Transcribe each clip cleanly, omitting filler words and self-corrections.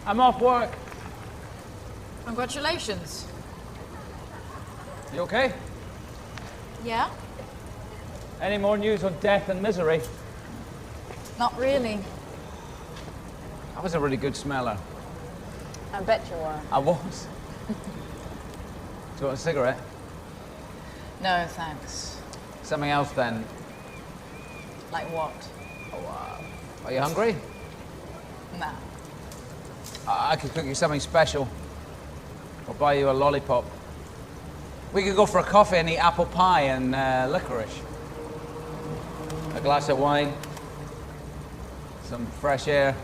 I'm off work. Congratulations. You okay? Yeah? Any more news on death and misery? Not really. I was a really good smeller. I bet you were. I was. Do you want a cigarette? No, thanks. Something else then. Like what? Are you hungry? Nah. I could cook you something special. Or buy you a lollipop. We could go for a coffee and eat apple pie and licorice. A glass of wine. Some fresh air.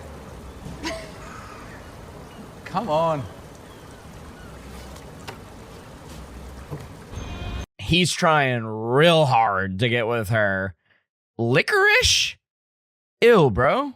Come on. He's trying real hard to get with her. Licorice? Ew, bro.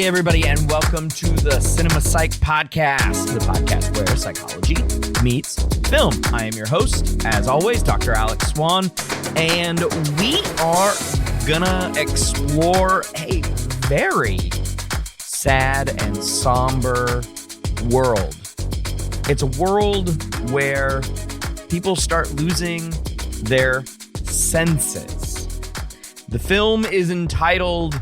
Everybody, and welcome to the Cinema Psych Podcast, the podcast where psychology meets film. I am your host, as always, Dr. Alex Swan, and we are gonna explore a very sad and somber world. It's a world where people start losing their senses. The film is entitled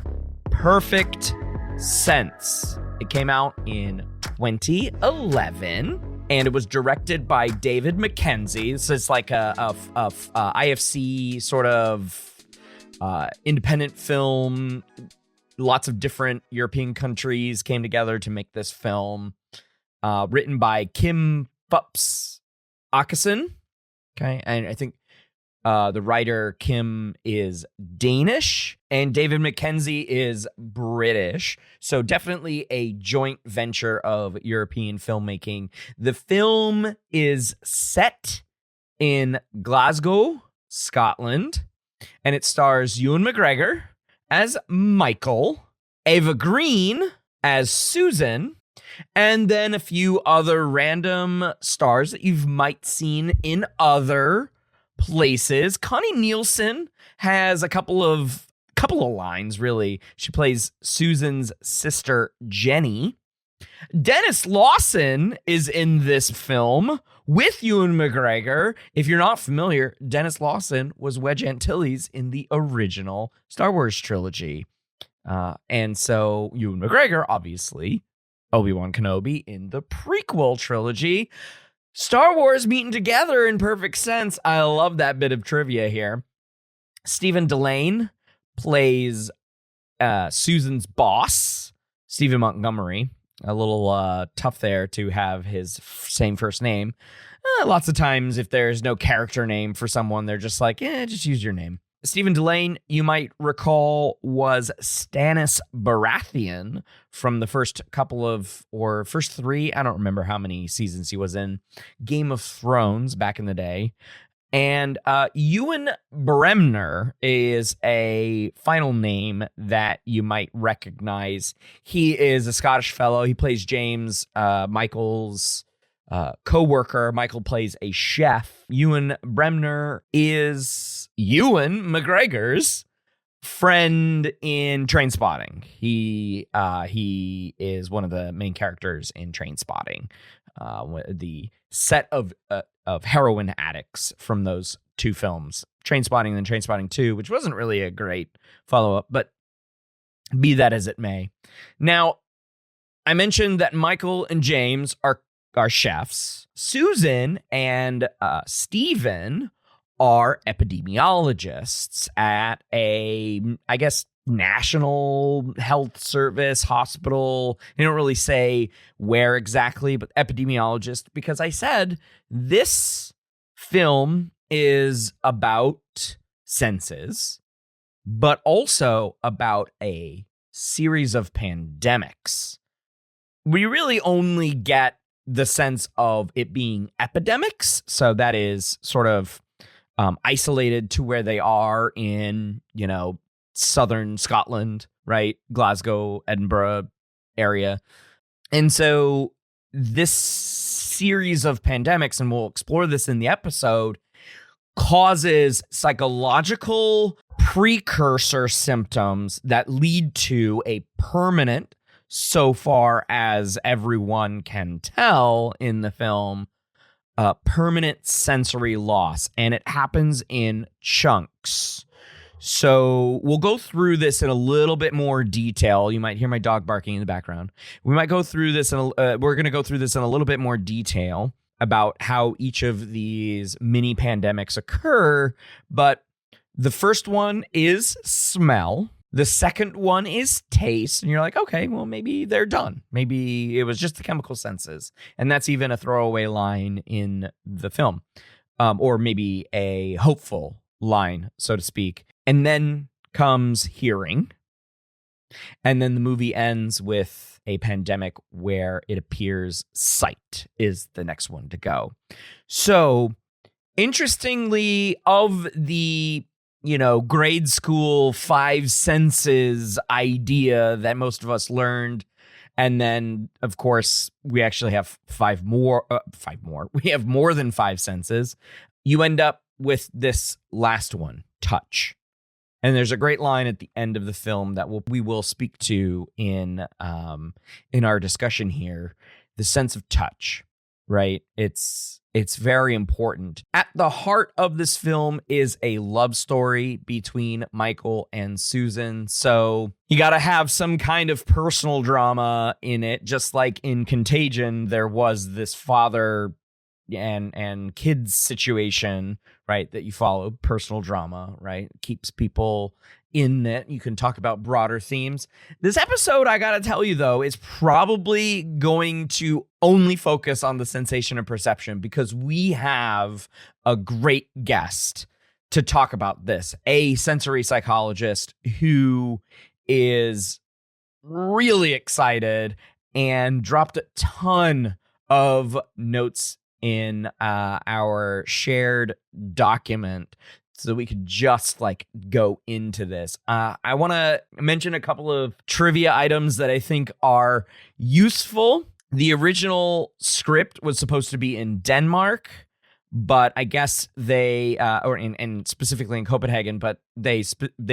Perfect Sense. It came out in 2011, and it was directed by David Mackenzie. This is like a IFC sort of independent film. Lots of different European countries came together to make this film. Written by Kim Phupps Åkesson. Okay, and I think the writer Kim is Danish and David Mackenzie is British. So definitely a joint venture of European filmmaking. The film is set in Glasgow, Scotland, and it stars Ewan McGregor as Michael, Eva Green as Susan, and then a few other random stars that you might seen in other places. Connie Nielsen has a couple of lines, really. She plays Susan's sister, Jenny. Dennis Lawson is in this film with Ewan McGregor. If you're not familiar, Dennis Lawson was Wedge Antilles in the original Star Wars trilogy. And so Ewan McGregor, obviously, Obi-Wan Kenobi in the prequel trilogy. Star Wars meeting together in perfect sense. I love that bit of trivia here. Stephen Delane plays Susan's boss, Stephen Montgomery. A little tough there to have his same first name. Lots of times, if there's no character name for someone, they're just like, just use your name. Stephen Delane, you might recall, was Stannis Baratheon from the first three, I don't remember how many seasons he was in, Game of Thrones back in the day. And Ewan Bremner is a final name that you might recognize. He is a Scottish fellow. He plays James, Michael's co-worker. Michael plays a chef. Ewan Bremner is Ewan McGregor's friend in Trainspotting. He is one of the main characters in Trainspotting, the set of heroin addicts from those two films, Trainspotting and Trainspotting 2, which wasn't really a great follow-up, but be that as it may. Now, I mentioned that Michael and James are chefs. Susan and Stephen are epidemiologists at a, I guess, National Health Service hospital. They don't really say where exactly, but epidemiologist, because I said this film is about senses, but also about a series of pandemics. We really only get the sense of it being epidemics. So that is sort of isolated to where they are in, southern Scotland, right? Glasgow, Edinburgh area. And so this series of pandemics, and we'll explore this in the episode, causes psychological precursor symptoms that lead to a permanent, so far as everyone can tell in the film, permanent sensory loss. And it happens in chunks. So we'll go through this in a little bit more detail. You might hear my dog barking in the background. We might go through this, we're going to go through this in a little bit more detail about how each of these mini pandemics occur. But the first one is smell. The second one is taste. And you're like, okay, well, maybe they're done. Maybe it was just the chemical senses. And that's even a throwaway line in the film, or maybe a hopeful line, so to speak. And then comes hearing. And then the movie ends with a pandemic where it appears sight is the next one to go. So, interestingly, of the, grade school 5 senses idea that most of us learned, and then, of course, we actually have 5 more. We have more than 5 senses. You end up with this last one, touch. And there's a great line at the end of the film that we will speak to in our discussion here. The sense of touch, right? It's very important. At the heart of this film is a love story between Michael and Susan. So you got to have some kind of personal drama in it. Just like in Contagion, there was this father and kids situation, right, that you follow. Personal drama, right, keeps people in it. You can talk about broader themes. This episode, I gotta tell you though, is probably going to only focus on the sensation and perception, because we have a great guest to talk about this, a sensory psychologist who is really excited and dropped a ton of notes in our shared document so we could just go into this. I want to mention a couple of trivia items that I think are useful. The original script was supposed to be in Denmark, but I guess they, and specifically in Copenhagen, but they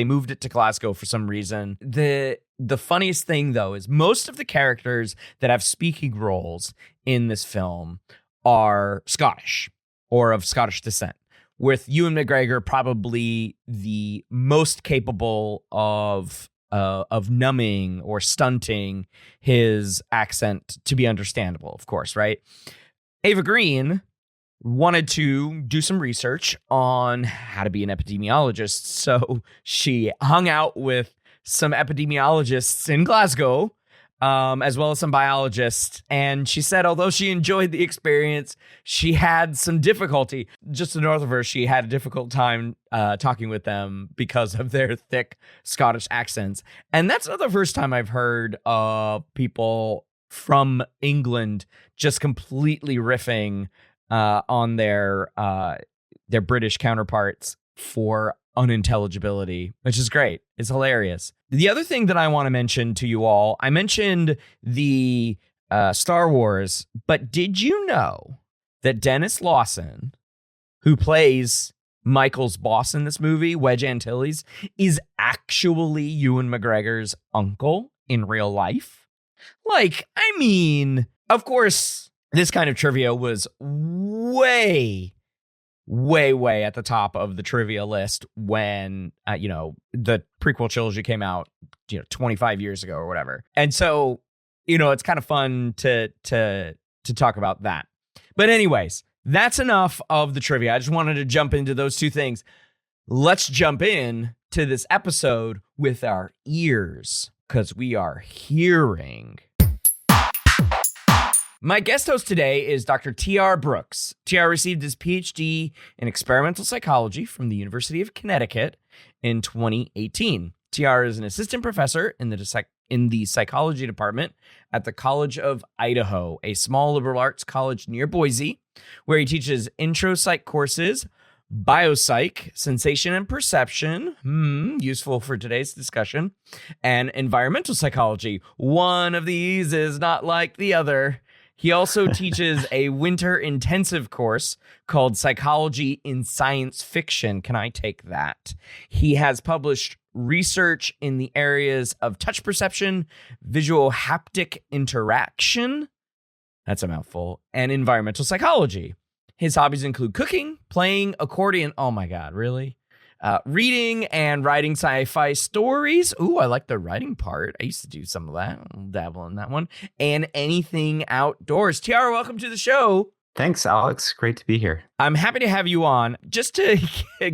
moved it to Glasgow for some reason. The funniest thing though is most of the characters that have speaking roles in this film are Scottish or of Scottish descent, with Ewan McGregor probably the most capable of numbing or stunting his accent to be understandable, of course, right? Ava Green wanted to do some research on how to be an epidemiologist, so she hung out with some epidemiologists in Glasgow, as well as some biologists. And she said, although she enjoyed the experience, she had some difficulty. Just north of her, she had a difficult time talking with them because of their thick Scottish accents. And that's not the first time I've heard people from England just completely riffing on their British counterparts for unintelligibility, which is great. It's hilarious. The other thing that I want to mention to you all, I mentioned the Star Wars, but did you know that Dennis Lawson, who plays Michael's boss in this movie, Wedge Antilles, is actually Ewan McGregor's uncle in real life? Of course, this kind of trivia was way at the top of the trivia list when, the prequel trilogy came out, 25 years ago or whatever. And so, it's kind of fun to talk about that. But anyways, that's enough of the trivia. I just wanted to jump into those two things. Let's jump in to this episode with our ears, because we are hearing. My guest host today is Dr. T.R. Brooks. T.R. received his Ph.D. in experimental psychology from the University of Connecticut in 2018. T.R. is an assistant professor in the psychology department at the College of Idaho, a small liberal arts college near Boise, where he teaches intro psych courses, biopsych, sensation and perception, useful for today's discussion, and environmental psychology. One of these is not like the other. He also teaches a winter intensive course called Psychology in Science Fiction. Can I take that? He has published research in the areas of touch perception, visual haptic interaction, that's a mouthful, and environmental psychology. His hobbies include cooking, playing accordion. Oh my God, really? Reading and writing sci-fi stories. Ooh, I like the writing part. I used to do some of that. I'll dabble in that one. And anything outdoors. Tiara, welcome to the show. Thanks, Alex. Great to be here. I'm happy to have you on. Just to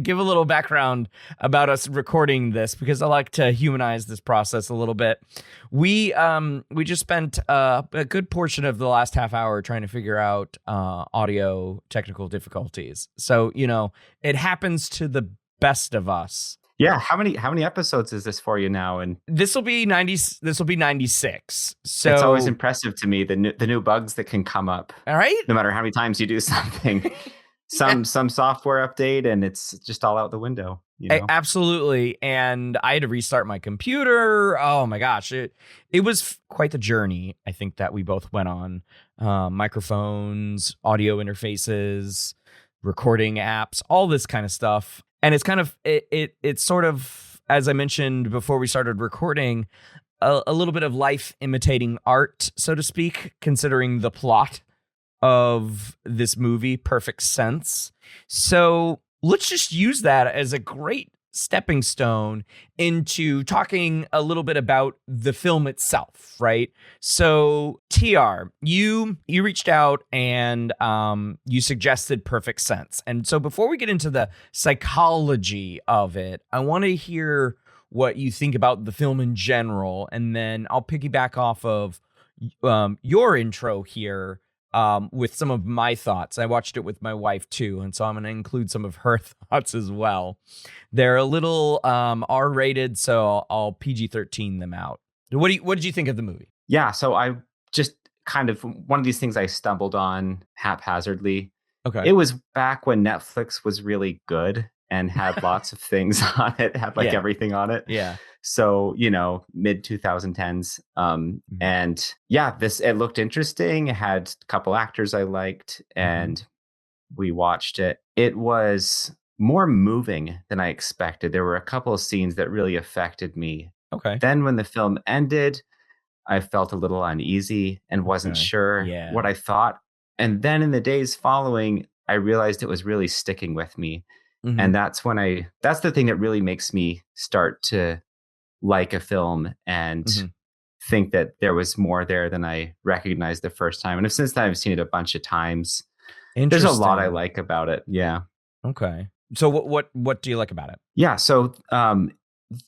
give a little background about us recording this, because I like to humanize this process a little bit. We just spent a good portion of the last half hour trying to figure out audio technical difficulties. So, it happens to the best of us. Yeah, how many episodes is this for you now? And this will be 96. So it's always impressive to me the new bugs that can come up. All right, no matter how many times you do something, some software update, and it's just all out the window. Absolutely. And I had to restart my computer. Oh my gosh, it was quite the journey. I think that we both went on. Microphones, audio interfaces, recording apps, all this kind of stuff. And it's kind of, it's sort of, as I mentioned before we started recording, a little bit of life imitating art, so to speak, considering the plot of this movie, Perfect Sense. So let's just use that as a great stepping stone into talking a little bit about the film itself, right? So TR, you reached out and you suggested Perfect Sense. And so before we get into the psychology of it, I want to hear what you think about the film in general, and then I'll piggyback off of your intro here with some of my thoughts. I watched it with my wife too, and so I'm going to include some of her thoughts as well. They're a little R-rated, so I'll PG-13 them out. What did you think of the movie? Yeah, so I just kind of, one of these things I stumbled on haphazardly. Okay. It was back when Netflix was really good and had lots of things on it, had everything on it. Yeah. So, mid 2010s. And yeah, it looked interesting. It had a couple actors I liked, and we watched it. It was more moving than I expected. There were a couple of scenes that really affected me. Okay. Then when the film ended, I felt a little uneasy and wasn't sure what I thought. And then in the days following, I realized it was really sticking with me. And that's the thing that really makes me start to like a film and think that there was more there than I recognized the first time. And since then I've seen it a bunch of times. There's a lot I like about it. Yeah. Okay. So what do you like about it? Yeah. So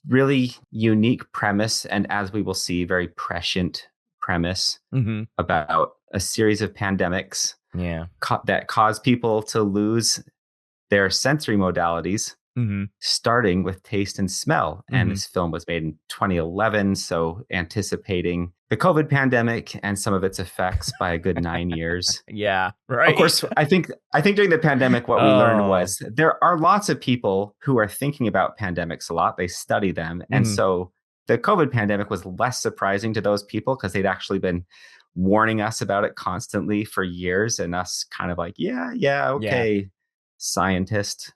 really unique premise, and as we will see, very prescient premise about a series of pandemics that cause people to lose their sensory modalities, starting with taste and smell. And this film was made in 2011, so anticipating the COVID pandemic and some of its effects by a good 9 years. Yeah, right. Of course, I think during the pandemic, what we learned was there are lots of people who are thinking about pandemics a lot. They study them. And so the COVID pandemic was less surprising to those people because they'd actually been warning us about it constantly for years, and us kind of like, okay, scientist.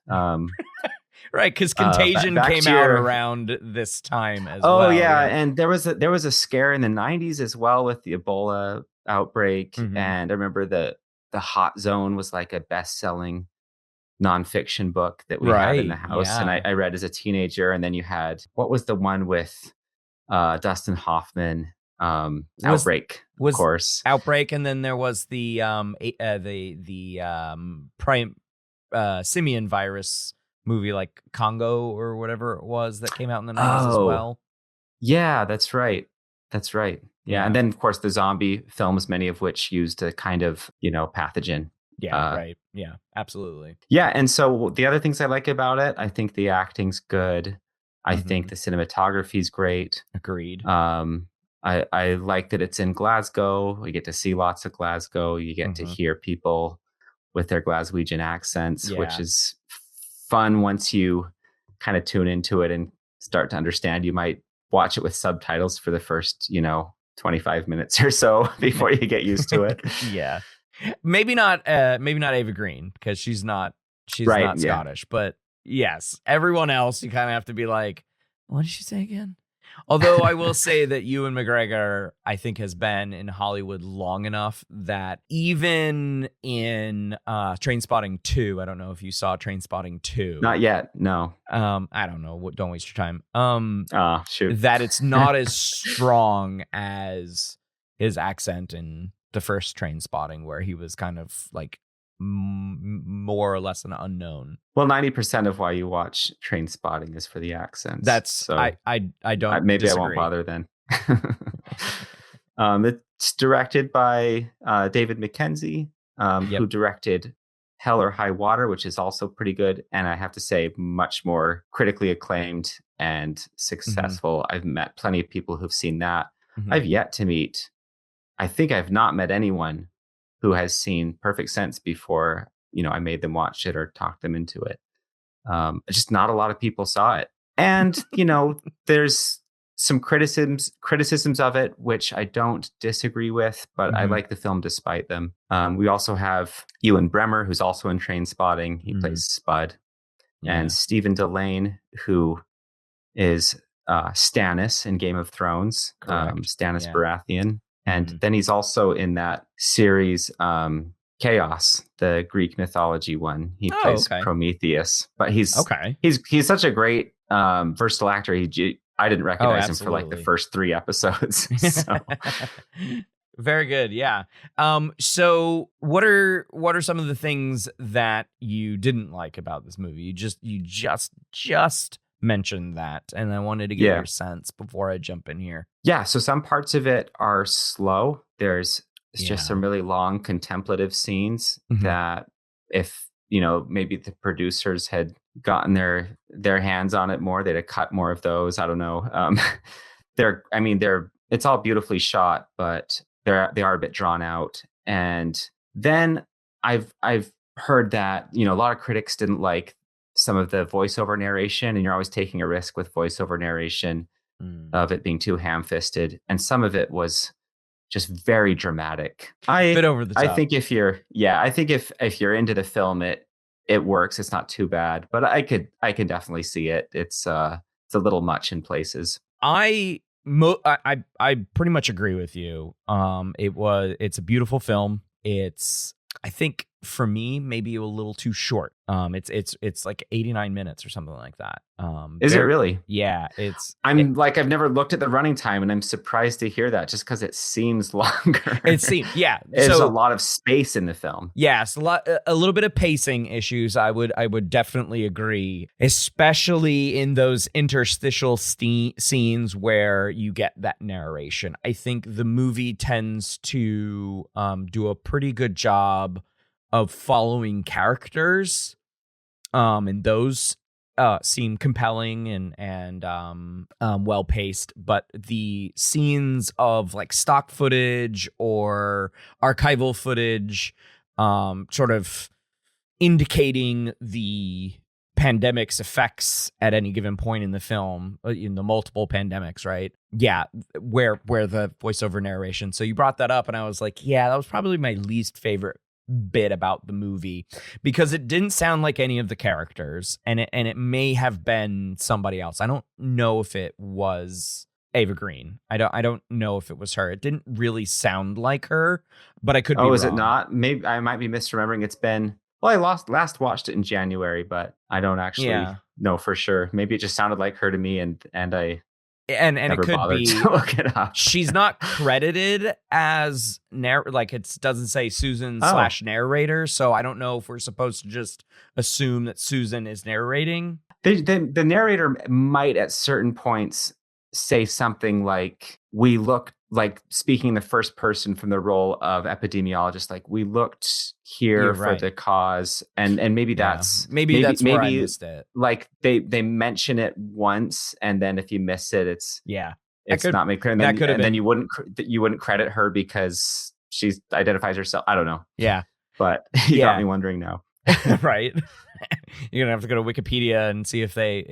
Right, because Contagion came out around this time as well. Oh yeah, and there was a scare in the 90s as well with the Ebola outbreak, and I remember the Hot Zone was like a best-selling nonfiction book that we had in the house, and I read as a teenager. And then you had, what was the one with Dustin Hoffman? Outbreak, of course. Outbreak, and then there was the simian virus movie, like Congo or whatever it was, that came out in the 90s as well. Yeah, that's right. Yeah. And then, of course, the zombie films, many of which used a kind of, pathogen. Yeah, right. Yeah, absolutely. Yeah. And so the other things I like about it, I think the acting's good. I think the cinematography's great. Agreed. I like that it's in Glasgow. We get to see lots of Glasgow. You get to hear people with their Glaswegian accents, which is fun once you kind of tune into it and start to understand. You might watch it with subtitles for the first, 25 minutes or so before you get used to it. Yeah. Maybe not Ava Green, because she's not Scottish, but yes, everyone else you kind of have to be like, what did she say again? Although I will say that Ewan McGregor, I think, has been in Hollywood long enough that even in Trainspotting 2, I don't know if you saw Trainspotting 2. Not yet, no. I don't know. Don't waste your time. Shoot. That it's not as strong as his accent in the first Trainspotting, where he was kind of like more or less an unknown. Well, 90% of why you watch Trainspotting is for the accents. That's so I don't maybe disagree. I won't bother then. It's directed by David Mackenzie, who directed Hell or High Water, which is also pretty good, and I have to say much more critically acclaimed and successful. I've met plenty of people who've seen that. I've yet to meet, I think I've not met anyone who has seen Perfect Sense before, I made them watch it or talked them into it. Just not a lot of people saw it. And, there's some criticisms of it, which I don't disagree with, but I like the film despite them. We also have Ewan Bremer, who's also in Trainspotting. He plays Spud. And Stephen Delane, who is Stannis in Game of Thrones, Stannis Baratheon. And then he's also in that series, Chaos, the Greek mythology one. He plays Prometheus, but he's such a great versatile actor. I didn't recognize him for like the first 3 episodes. So. Very good. Yeah. So what are some of the things that you didn't like about this movie? You just mentioned that, and I wanted to get your sense before I jump in here. Yeah, so some parts of it are slow. There's just some really long contemplative scenes that if, maybe the producers had gotten their hands on it more, they'd have cut more of those. I don't know. It's all beautifully shot, but they are a bit drawn out. And then I've heard that, a lot of critics didn't like some of the voiceover narration, and you're always taking a risk with voiceover narration of it being too ham-fisted, and some of it was just very dramatic. Bit over the top. I think if you're into the film, it works. It's not too bad, but I can definitely see it. It's a little much in places. I pretty much agree with you. It's a beautiful film. It's, I think, for me, maybe a little too short. It's like 89 minutes or something like that. Is it really? Yeah, I've never looked at the running time, and I'm surprised to hear that, just because it seems longer. There's a lot of space in the film. Yes, a little bit of pacing issues. I would definitely agree, especially in those interstitial scenes where you get that narration. I think the movie tends to do a pretty good job of following characters, and those seem compelling and well paced. But the scenes of like stock footage or archival footage, sort of indicating the pandemic's effects at any given point in the film, in the multiple pandemics, right? Yeah, where the voiceover narration. So you brought that up, and I was like, yeah, that was probably my least favorite bit about the movie, because it didn't sound like any of the characters, and it may have been somebody else. I don't know if it was Ava Green. I don't know if it was her. It didn't really sound like her, but I could be wrong. Is it not? Maybe I might be misremembering. It's been, I last watched it in January, but I don't actually know for sure. Maybe it just sounded like her to me, and I it could be to look it up. She's not credited as it doesn't say Susan / narrator, so I don't know if we're supposed to just assume that Susan is narrating. The narrator might at certain points say something like, we look like speaking the first person from the role of epidemiologist, like we looked here for the cause, and maybe that's maybe where I missed it. Like they mention it once, and then if you miss it, it's not made clear, and then you wouldn't credit her because she identifies herself. I don't know. Yeah, but you got me wondering now. Right. You're gonna have to go to Wikipedia and see if they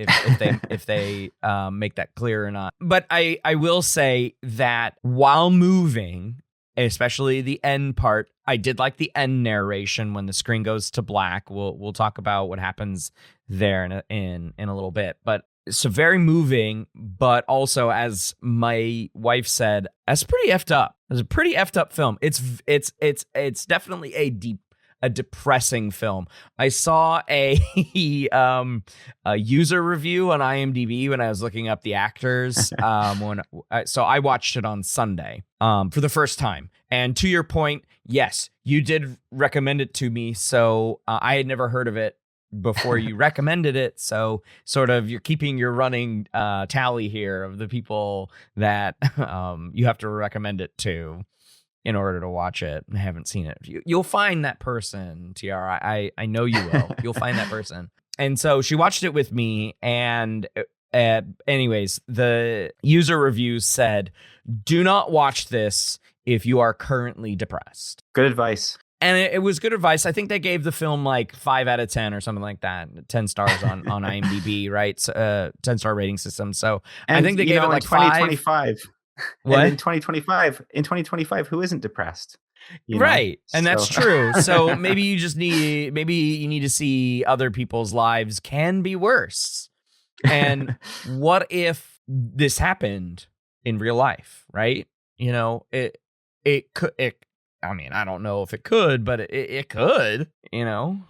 make that clear or not. But I will say that while moving, especially the end part, I did like the end narration when the screen goes to black. We'll talk about what happens there in a little bit. But so very moving, but also, as my wife said, that's pretty effed up. It's a pretty effed up film. It's definitely a depressing film. I saw a user review on IMDb when I was looking up the actors. So I watched it on Sunday for the first time. And to your point, yes, you did recommend it to me. So I had never heard of it before you recommended it. So sort of you're keeping your running tally here of the people that you have to recommend it to in order to watch it. I haven't seen it. You'll find that person, TR. I know you will. You'll find that person. And so she watched it with me. And anyways, the user reviews said, do not watch this if you are currently depressed. Good advice. And it was good advice. I think they gave the film like 5 out of 10 or something like that. 10 stars on IMDb, right? 10-star rating system. So and I think they gave it like 2025. 5. What? And in 2025, who isn't depressed? Right. And that's true. So maybe you need to see other people's lives can be worse. And what if this happened in real life, right? It could, I mean, I don't know if it could, but it could,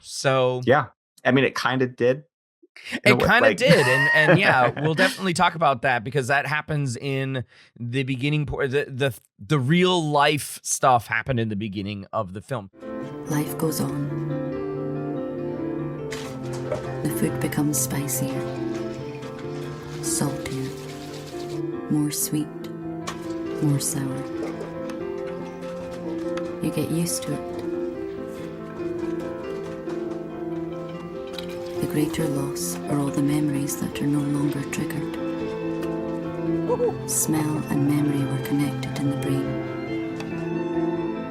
so. Yeah. I mean, it kind of did. It kind of did. And yeah, we'll definitely talk about that because that happens in the beginning. The real life stuff happened in the beginning of the film. Life goes on. The food becomes spicier, saltier, more sweet, more sour. You get used to it. The greater loss are all the memories that are no longer triggered. Smell and memory were connected in the brain.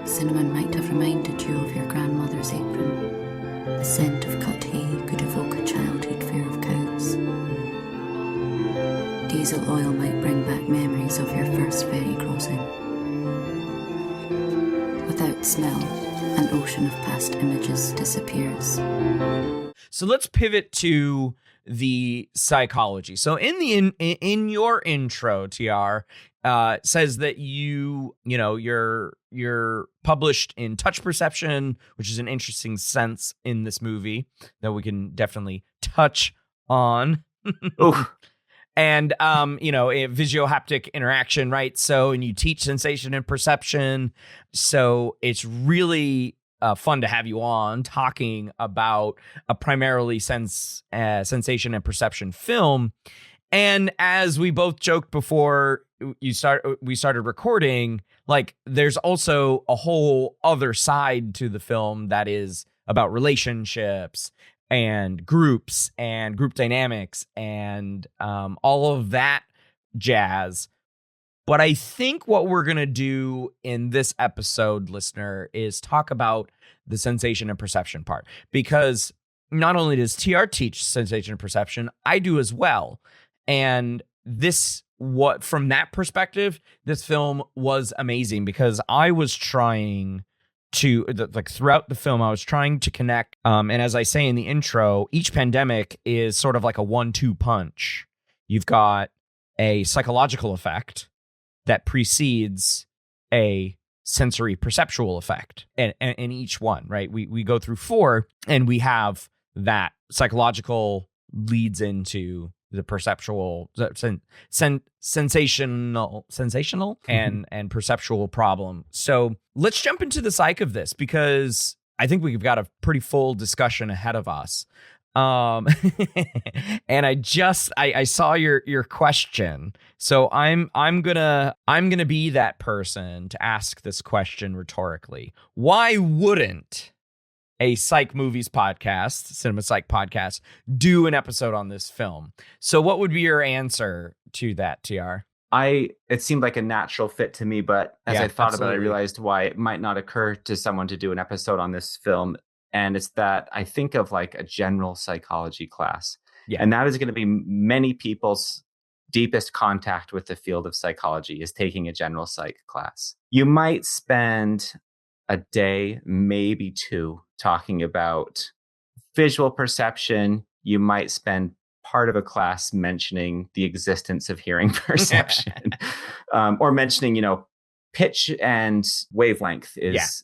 Cinnamon might have reminded you of your grandmother's apron. The scent of cut hay could evoke a childhood fear of cows. Diesel oil might bring back memories of your first ferry crossing. Without smell, an ocean of past images disappears. So let's pivot to the psychology. So in your intro, TR, says that you're published in touch perception, which is an interesting sense in this movie that we can definitely touch on. And visuohaptic interaction, right? So, and you teach sensation and perception. So it's really fun to have you on talking about a primarily sensation and perception film. And as we both joked before we started recording, like there's also a whole other side to the film that is about relationships and groups and group dynamics and all of that jazz. But I think what we're going to do in this episode, listener, is talk about the sensation and perception part. Because not only does TR teach sensation and perception, I do as well. And from that perspective, this film was amazing because I was trying to, throughout the film, I was trying to connect. And as I say in the intro, each pandemic is sort of like a 1-2 punch. You've got a psychological effect that precedes a sensory perceptual effect in each one, right? We go through 4 and we have that psychological leads into the perceptual, sensational and perceptual problem. So let's jump into the psych of this because I think we've got a pretty full discussion ahead of us. And I saw your question. So I'm gonna be that person to ask this question rhetorically. Why wouldn't a psych movies podcast, cinema psych podcast, do an episode on this film? So what would be your answer to that, TR? It seemed like a natural fit to me, but as I thought about it, I absolutely. realized why it might not occur to someone to do an episode on this film. And it's that I think of like a general psychology class. Yeah. And that is going to be many people's deepest contact with the field of psychology, is taking a general psych class. You might spend a day, maybe two, talking about visual perception. You might spend part of a class mentioning the existence of hearing perception, or mentioning, pitch and wavelength is,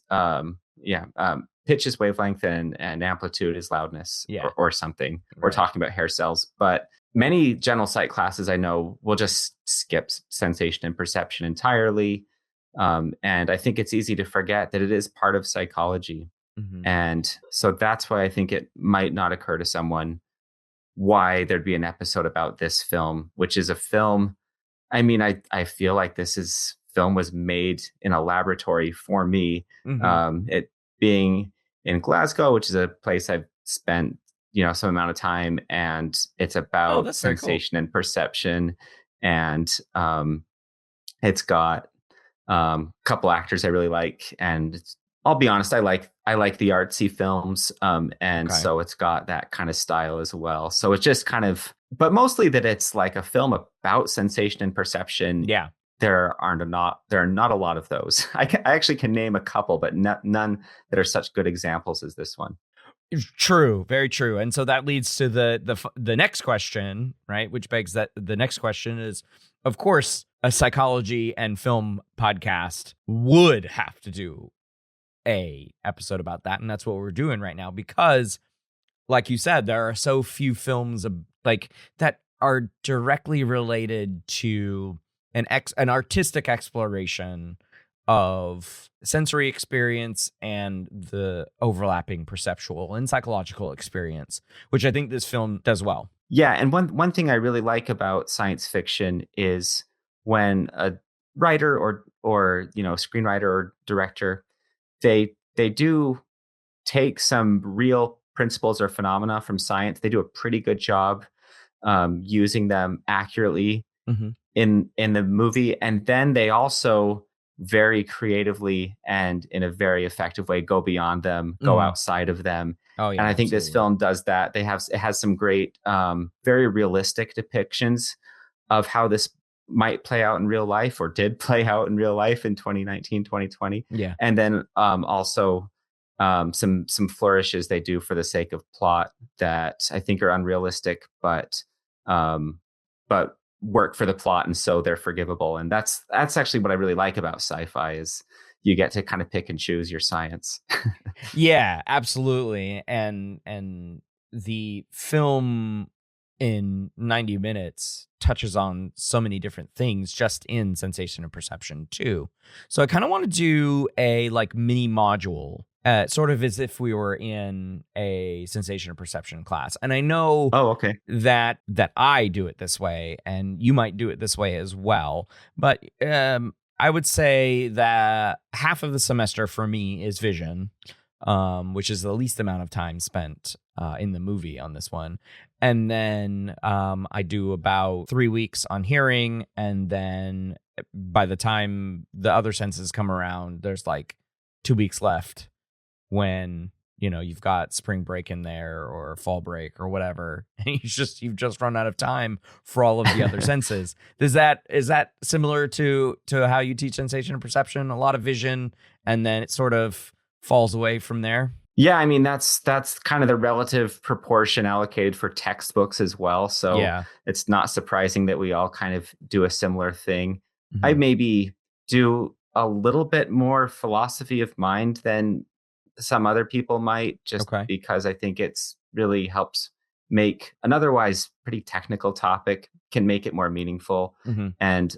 pitch is wavelength and amplitude is loudness, or something. We're talking about hair cells, but many general psych classes I know will just skip sensation and perception entirely. And I think it's easy to forget that it is part of psychology. Mm-hmm. And so that's why I think it might not occur to someone why there'd be an episode about this film, which is a film. I mean, I feel like this film was made in a laboratory for me. Mm-hmm. It being in Glasgow, which is a place I've spent, some amount of time, and it's about sensation and perception. And it's got a couple actors I really like, and I'll be honest, I like the artsy films, and so it's got that kind of style as well. So it's just kind of, but mostly that it's like a film about sensation and perception. Yeah, there are not a lot of those. I actually can name a couple, but none that are such good examples as this one. True, very true. And so that leads to the next question, right? Which begs that the next question is, of course, a psychology and film podcast would have to do a episode about that, and that's what we're doing right now, because like you said, there are so few films like that are directly related to an artistic exploration of sensory experience and the overlapping perceptual and psychological experience, which I think this film does well. Yeah, and one thing I really like about science fiction is when a writer or screenwriter or director, they do take some real principles or phenomena from science. They do a pretty good job using them accurately in the movie, and then they also very creatively and in a very effective way go beyond them, go outside of them. Oh yeah, and I think this film does that. It has some great, very realistic depictions of how this might play out in real life, or did play out in real life in 2019, 2020. Yeah. And then also some flourishes they do for the sake of plot that I think are unrealistic, but work for the plot, and so they're forgivable. And that's actually what I really like about sci-fi, is you get to kind of pick and choose your science. Yeah, absolutely. And the film in 90 minutes touches on so many different things just in sensation and perception too. So I kind of want to do a like mini module, sort of as if we were in a sensation and perception class. And I know that I do it this way, and you might do it this way as well. But I would say that half of the semester for me is vision, which is the least amount of time spent in the movie on this one. And then I do about 3 weeks on hearing. And then by the time the other senses come around, there's like 2 weeks left when, you've got spring break in there or fall break or whatever. And you've just run out of time for all of the other senses. Is that similar to how you teach sensation and perception? A lot of vision, and then it sort of falls away from there? Yeah, I mean, that's kind of the relative proportion allocated for textbooks as well. So It's not surprising that we all kind of do a similar thing. Mm-hmm. I maybe do a little bit more philosophy of mind than some other people might, just because I think it's really helps make an otherwise pretty technical topic, can make it more meaningful. Mm-hmm. And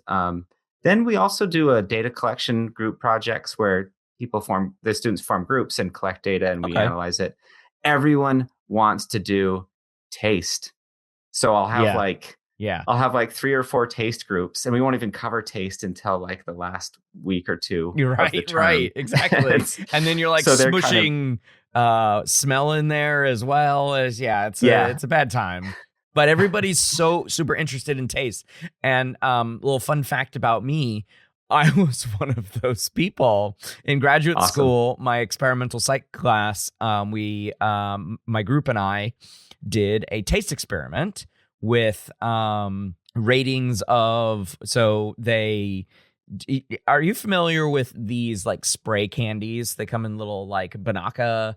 then we also do a data collection group projects where the students form groups and collect data, and we analyze it. Everyone wants to do taste. So I'll have I'll have like 3 or 4 taste groups, and we won't even cover taste until like the last week or two. You're of the right, term. right, exactly. And then you're like so they're smushing smell in there as well as it's a bad time. But everybody's so super interested in taste. And little fun fact about me, I was one of those people in graduate school. My experimental psych class, my group and I did a taste experiment with ratings of. So are you familiar with these like spray candies? They come in little like Banaka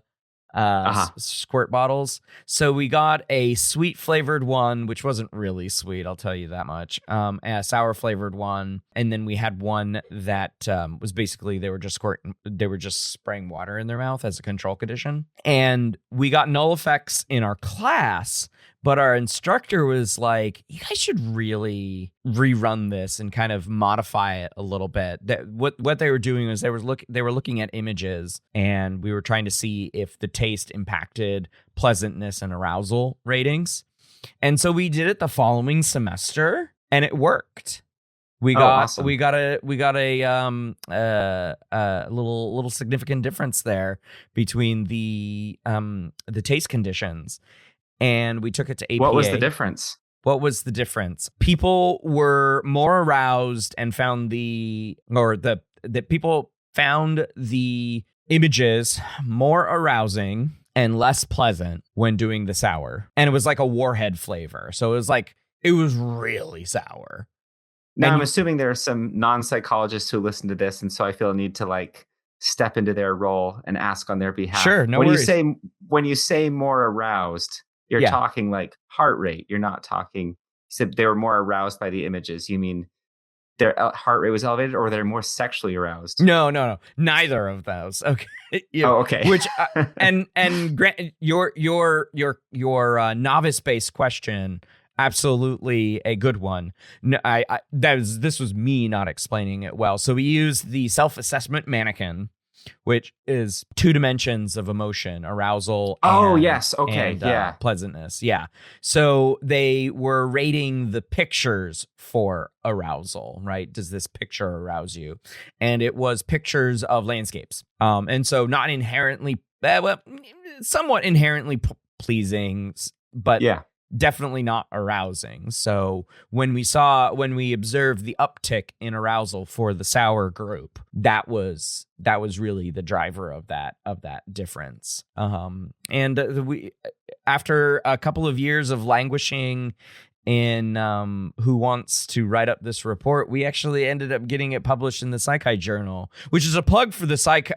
squirt bottles. So we got a sweet flavored one, which wasn't really sweet, I'll tell you that much. A sour flavored one, and then we had one that was basically they were just spraying water in their mouth as a control condition. And we got null effects in our class, but our instructor was like, "You guys should really rerun this and kind of modify it a little bit." What they were doing was they were looking at images, and we were trying to see if the taste impacted pleasantness and arousal ratings. And so we did it the following semester, and it worked. We got a little significant difference there between the taste conditions. And we took it to APA. What was the difference? People were more aroused and found people found the images more arousing and less pleasant when doing the sour. And it was like a warhead flavor. So it was really sour. Now, I'm assuming there are some non-psychologists who listen to this, and so I feel a need to like step into their role and ask on their behalf. Sure, no worries. When you say more aroused, you're talking like heart rate. You're not talking. You said they were more aroused by the images. You mean their heart rate was elevated, or they're more sexually aroused? No, neither of those. Okay. Okay. Which and grant your novice-based question, absolutely a good one. No, this was me not explaining it well. So we used the self-assessment mannequin, which is 2 dimensions of emotion, arousal. And pleasantness. Yeah. So they were rating the pictures for arousal, right? Does this picture arouse you? And it was pictures of landscapes. And so not inherently, somewhat inherently pleasing, but definitely not arousing. So when we observed the uptick in arousal for the sour group, that was really the driver of that difference. And we, after a couple of years of languishing in Who Wants to Write Up This Report, we actually ended up getting it published in the Psychi Journal, which is plug for the Psychi,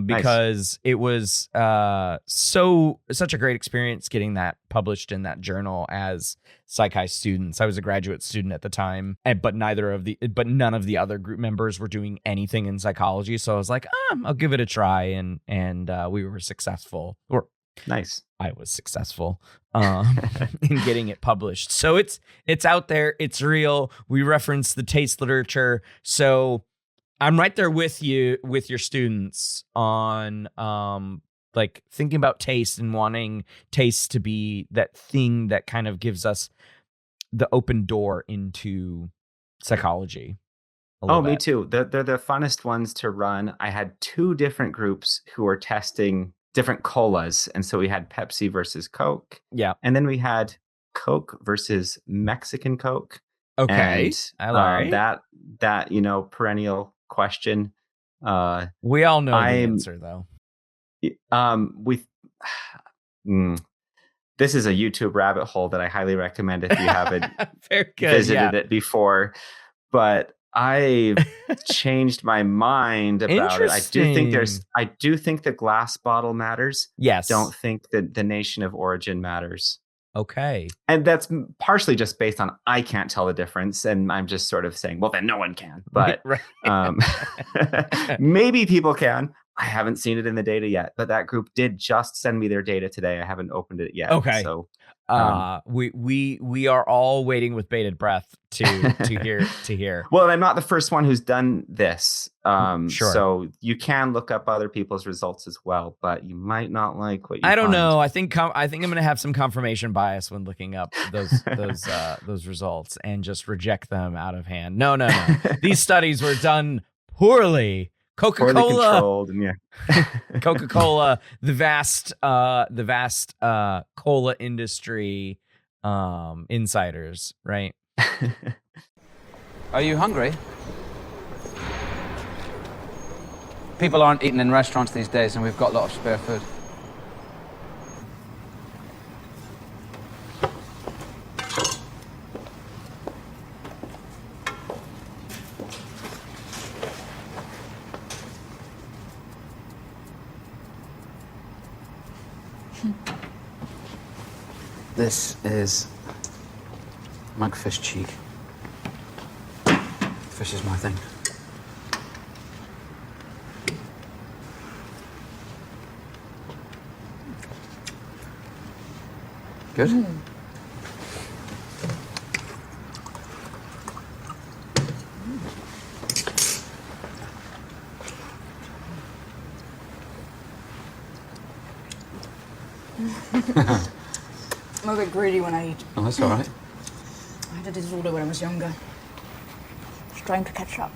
because it was such a great experience getting that published in that journal as Psychi students. I was a graduate student at the time, but none of the other group members were doing anything in psychology. So I was like, I'll give it a try, and we were successful. Nice. I was successful in getting it published. So it's out there. It's real. We reference the taste literature. So I'm right there with you, with your students on like thinking about taste and wanting taste to be that thing that kind of gives us the open door into psychology. Me too. They're the funnest ones to run. I had 2 different groups who were testing different colas, and so we had Pepsi versus Coke. Yeah, and then we had Coke versus Mexican Coke. Okay, and, that perennial question. We all know the answer, though. This is a YouTube rabbit hole that I highly recommend if you haven't visited it before. But I've changed my mind about it. I do think the glass bottle matters. Yes. Don't think that the nation of origin matters. Okay. And that's partially just based on I can't tell the difference, and I'm just sort of saying, well, then no one can. But maybe people can. I haven't seen it in the data yet, but that group did just send me their data today. I haven't opened it yet. Okay. So We are all waiting with bated breath to hear. Well, I'm not the first one who's done this. Sure. So you can look up other people's results as well, but you might not like what you I don't find. know. I think I'm going to have some confirmation bias when looking up those results and just reject them out of hand. No. These studies were done poorly. Poorly controlled, yeah. Coca-Cola, the vast cola industry insiders, right? Are you hungry? People aren't eating in restaurants these days, and we've got a lot of spare food. This is monkfish cheek. Fish is my thing. Good? I'm a bit greedy when I eat. Oh, that's all right. I had a disorder when I was younger. Just trying to catch up.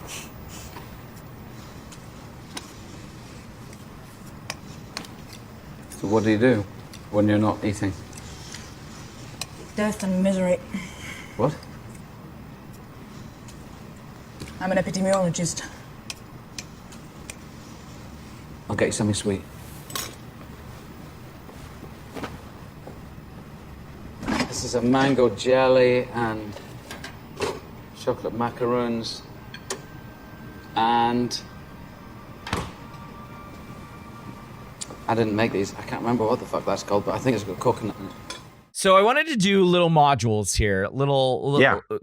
So what do you do when you're not eating? Death and misery. What? I'm an epidemiologist. I'll get you something sweet. This is a mango jelly and chocolate macaroons and I didn't make these. I can't remember what the fuck that's called, but I think it's got coconut in it. So I wanted to do little modules here,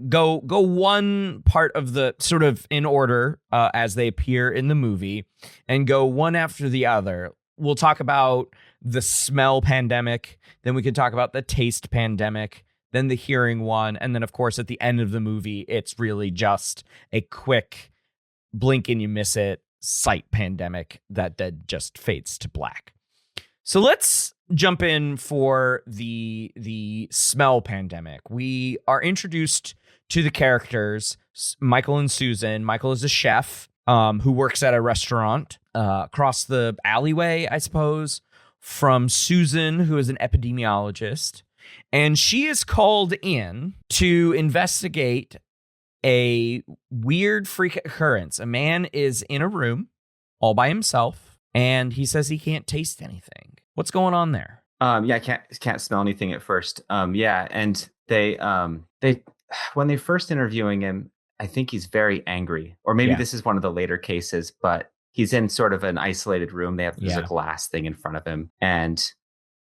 go one part of the sort of in order as they appear in the movie and go one after the other. We'll talk about the smell pandemic, then we could talk about the taste pandemic, then the hearing one, and then of course at the end of the movie, it's really just a quick blink and you miss it sight pandemic that just fades to black. So let's jump in for the smell pandemic. We are introduced to the characters, Michael and Susan. Michael is a chef who works at a restaurant across the alleyway, I suppose, from Susan, who is an epidemiologist. And she is called in to investigate a weird freak occurrence. A man is in a room all by himself, and he says he can't taste anything. What's going on there? I can't smell anything at first. And they when they first interviewing him, I think he's very angry, or maybe this is one of the later cases, but he's in sort of an isolated room. There's a glass thing in front of him, and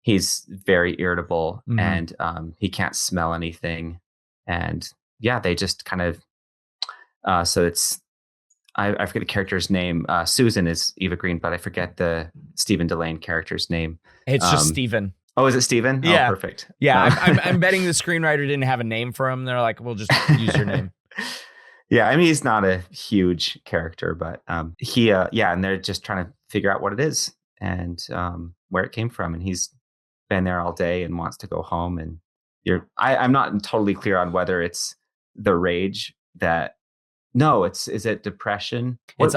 he's very irritable, and he can't smell anything. And they just kind of so it's I forget the character's name. Susan is Eva Green, but I forget the Stephen Delane character's name. It's just Stephen. Oh, is it Stephen? Yeah. Oh, perfect. Yeah, I'm betting the screenwriter didn't have a name for him. They're like, we'll just use your name. Yeah, I mean, he's not a huge character, but and they're just trying to figure out what it is and where it came from. And he's been there all day and wants to go home. And I'm not totally clear on whether it's the rage that. No, is it depression? It's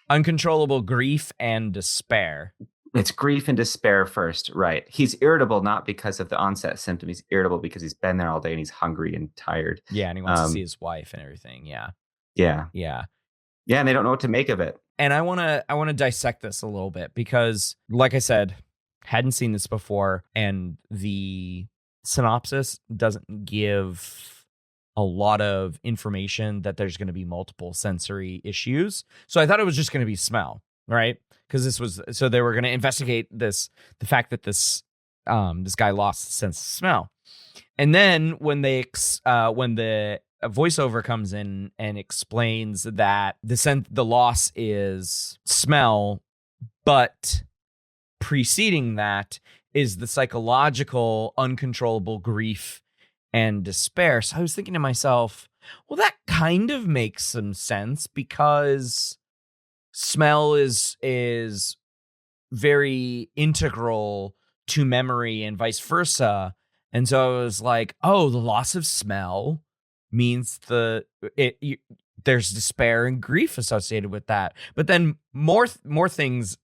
uncontrollable grief and despair. It's grief and despair first, right? He's irritable not because of the onset symptom. He's irritable because he's been there all day and he's hungry and tired. Yeah, and he wants to see his wife and everything. Yeah. Yeah, and they don't know what to make of it. And I want to dissect this a little bit because, like I said, hadn't seen this before, and the synopsis doesn't give a lot of information that there's going to be multiple sensory issues. So I thought it was just going to be smell, right? Because they were going to investigate the fact that this guy lost the sense of smell. And then when the voiceover comes in and explains that the loss is smell, but preceding that is the psychological, uncontrollable grief and despair. So I was thinking to myself, well, that kind of makes some sense because smell is very integral to memory and vice versa. And so I was like, oh, the loss of smell means there's despair and grief associated with that. But then more things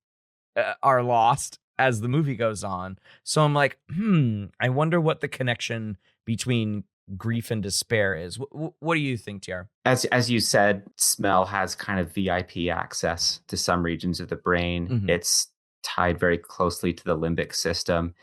are lost as the movie goes on. So I'm like, I wonder what the connection between grief and despair is. What do you think, TR? As you said, smell has kind of VIP access to some regions of the brain. Mm-hmm. It's tied very closely to the limbic system.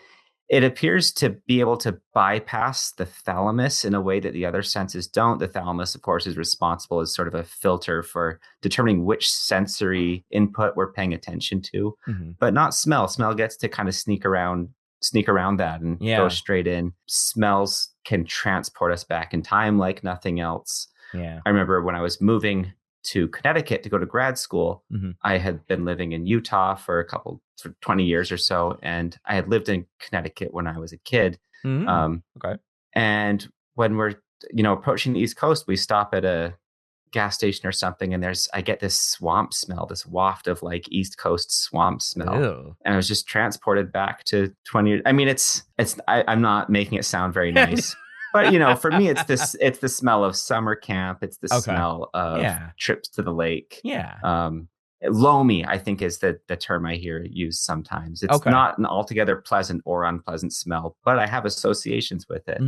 It appears to be able to bypass the thalamus in a way that the other senses don't. The thalamus, of course, is responsible as sort of a filter for determining which sensory input we're paying attention to, but not smell. Smell gets to kind of sneak around that and go straight in. Smells can transport us back in time like nothing else. Yeah. I remember when I was moving to Connecticut to go to grad school, I had been living in Utah for 20 years or so. And I had lived in Connecticut when I was a kid. Okay. And when we're, approaching the East Coast, we stop at a gas station or something. And I get this swamp smell, this waft of like East Coast swamp smell. Ew. And I was just transported back to 20 years. I mean, I'm not making it sound very nice. But, for me, it's the smell of summer camp. It's the smell of trips to the lake. Yeah. Loamy, I think, is the term I hear used sometimes. It's not an altogether pleasant or unpleasant smell, but I have associations with it.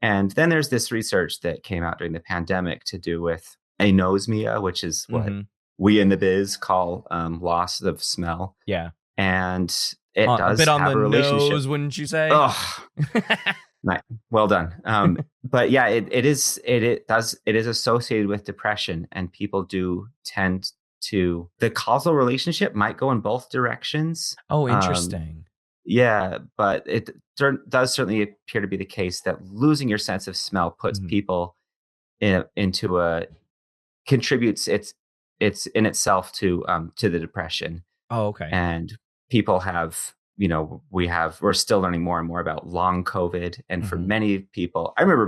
And then there's this research that came out during the pandemic to do with anosmia, which is what we in the biz call loss of smell. Yeah. And it does a bit have on the a relationship. nose, wouldn't you say? Oh. Well done. But yeah, it is associated with depression, and people do tend to, the causal relationship might go in both directions. Oh, interesting. Yeah, but it does certainly appear to be the case that losing your sense of smell puts people contributes it's in itself to the depression. Oh, okay. And people have, we're still learning more and more about long COVID. And for many people, I remember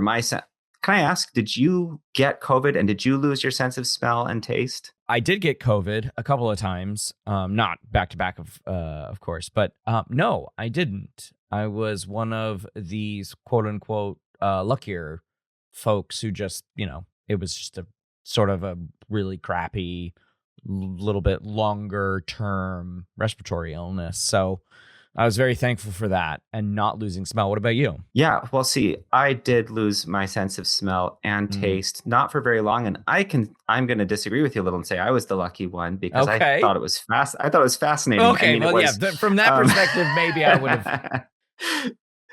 can I ask, did you get COVID and did you lose your sense of smell and taste? I did get COVID a couple of times, not back to back, of course, but no, I didn't. I was one of these quote unquote luckier folks who just, it was just a sort of a really crappy, little bit longer term respiratory illness. So I was very thankful for that and not losing smell. What about you? Yeah, well, see, I did lose my sense of smell and taste, not for very long. And I'm going to disagree with you a little and say I was the lucky one because I thought it was I thought it was fascinating. Okay, from that perspective, maybe I would have.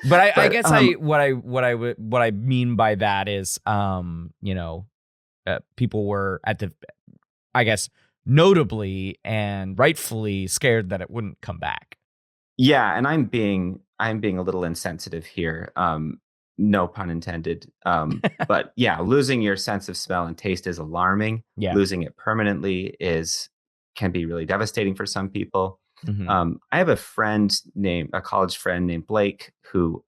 But I guess what I mean by that is, people were I guess, notably and rightfully scared that it wouldn't come back. Yeah, and I'm being a little insensitive here. No pun intended. But yeah, losing your sense of smell and taste is alarming. Yeah. Losing it permanently can be really devastating for some people. I have a college friend named Blake, who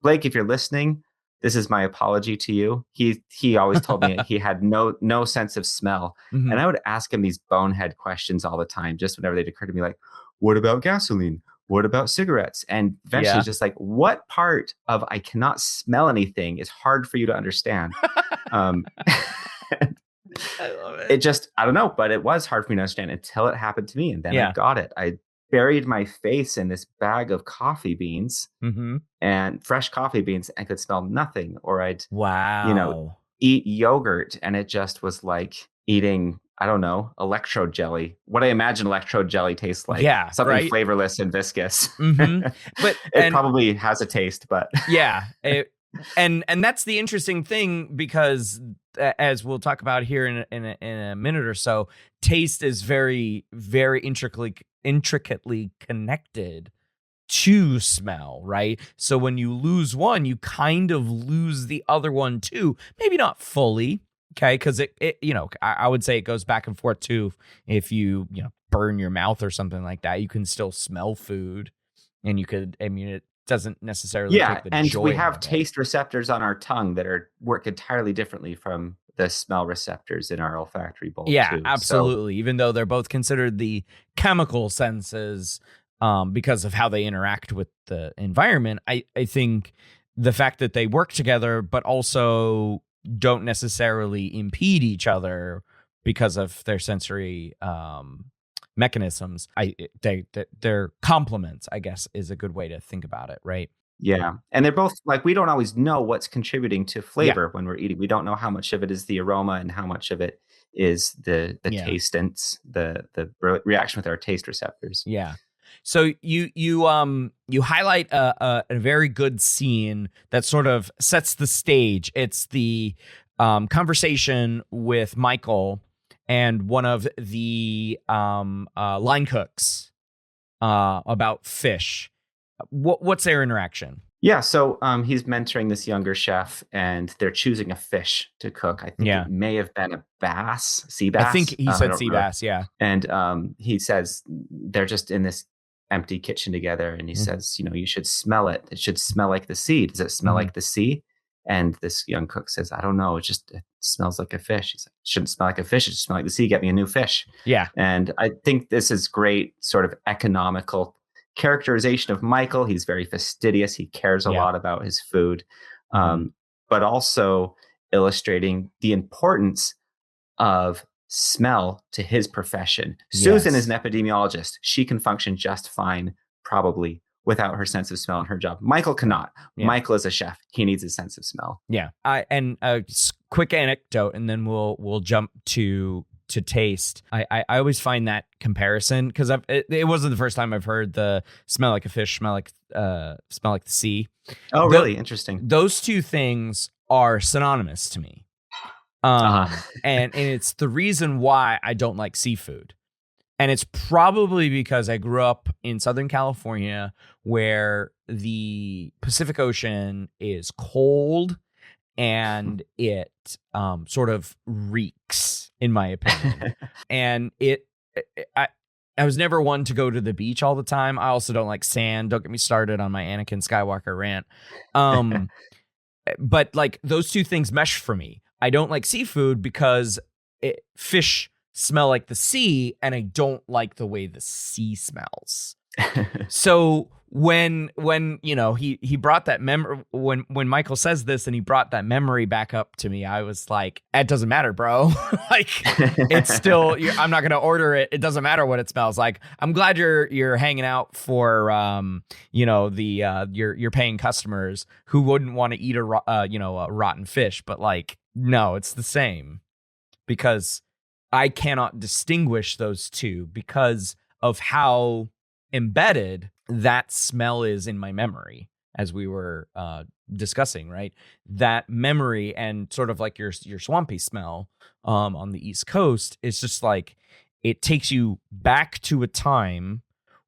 Blake, if you're listening, this is my apology to you. He always told me he had no sense of smell. And I would ask him these bonehead questions all the time, just whenever they'd occur to me, like, what about gasoline? What about cigarettes? And eventually just like, what part of I cannot smell anything is hard for you to understand? I love it. I don't know, but it was hard for me to understand until it happened to me. And then I got it. I buried my face in this bag of coffee beans and fresh coffee beans and could smell nothing. Or I'd, eat yogurt. And it just was like eating, I don't know, electrode jelly. What I imagine electrode jelly tastes like. Yeah, something flavorless and viscous. But it probably has a taste, but and that's the interesting thing, because as we'll talk about here in a minute or so, taste is very, very intricately connected to smell, right? So when you lose one, you kind of lose the other one too. Maybe not fully. Okay, because it I would say it goes back and forth too. If you burn your mouth or something like that, you can still smell food. And you could, I mean, it doesn't necessarily take the and joy we have out of taste receptors on our tongue that work entirely differently from the smell receptors in our olfactory bulb too. Absolutely. Even though they're both considered the chemical senses, because of how they interact with the environment, I think the fact that they work together but also don't necessarily impede each other because of their sensory mechanisms, they're complements, I guess, is a good way to think about it, right? Yeah. And they're both like, we don't always know what's contributing to flavor when we're eating. We don't know how much of it is the aroma and how much of it is the taste and the reaction with our taste receptors. Yeah. So you highlight a very good scene that sort of sets the stage. It's the conversation with Michael and one of the line cooks about fish. What's their interaction? Yeah, so he's mentoring this younger chef, and they're choosing a fish to cook. I think it may have been a sea bass. I think he said sea bass, yeah. And he says they're just in this empty kitchen together, and he says, you should smell it. It should smell like the sea. Does it smell like the sea? And this young cook says, I don't know. It smells like a fish. He's like, it shouldn't smell like a fish. It should smell like the sea. Get me a new fish. Yeah. And I think this is great sort of economical characterization of Michael. He's very fastidious. He cares a lot about his food, but also illustrating the importance of smell to his profession. Susan is an epidemiologist. She can function just fine, probably, without her sense of smell in her job. Michael cannot. Michael is a chef. He needs a sense of smell. Yeah. And a quick anecdote, and then we'll jump to taste. I always find that comparison, because it wasn't the first time I've heard the smell like a fish, smell like the sea. Oh, really? Interesting. Those two things are synonymous to me. And it's the reason why I don't like seafood. And it's probably because I grew up in Southern California, where the Pacific Ocean is cold and it sort of reeks, in my opinion. And I was never one to go to the beach all the time. I also don't like sand. Don't get me started on my Anakin Skywalker rant. But like, those two things mesh for me. I don't like seafood because fish smell like the sea, and I don't like the way the sea smells. So when he brought that memory, when Michael says this and he brought that memory back up to me, I was like, it doesn't matter, bro. Like, it's still, I'm not going to order it. It doesn't matter what it smells like. I'm glad you're hanging out for your paying customers who wouldn't want to eat a rotten fish, but like, no, it's the same, because I cannot distinguish those two because of how embedded that smell is in my memory, as we were discussing, right? That memory, and sort of like your swampy smell on the East Coast, is just like, it takes you back to a time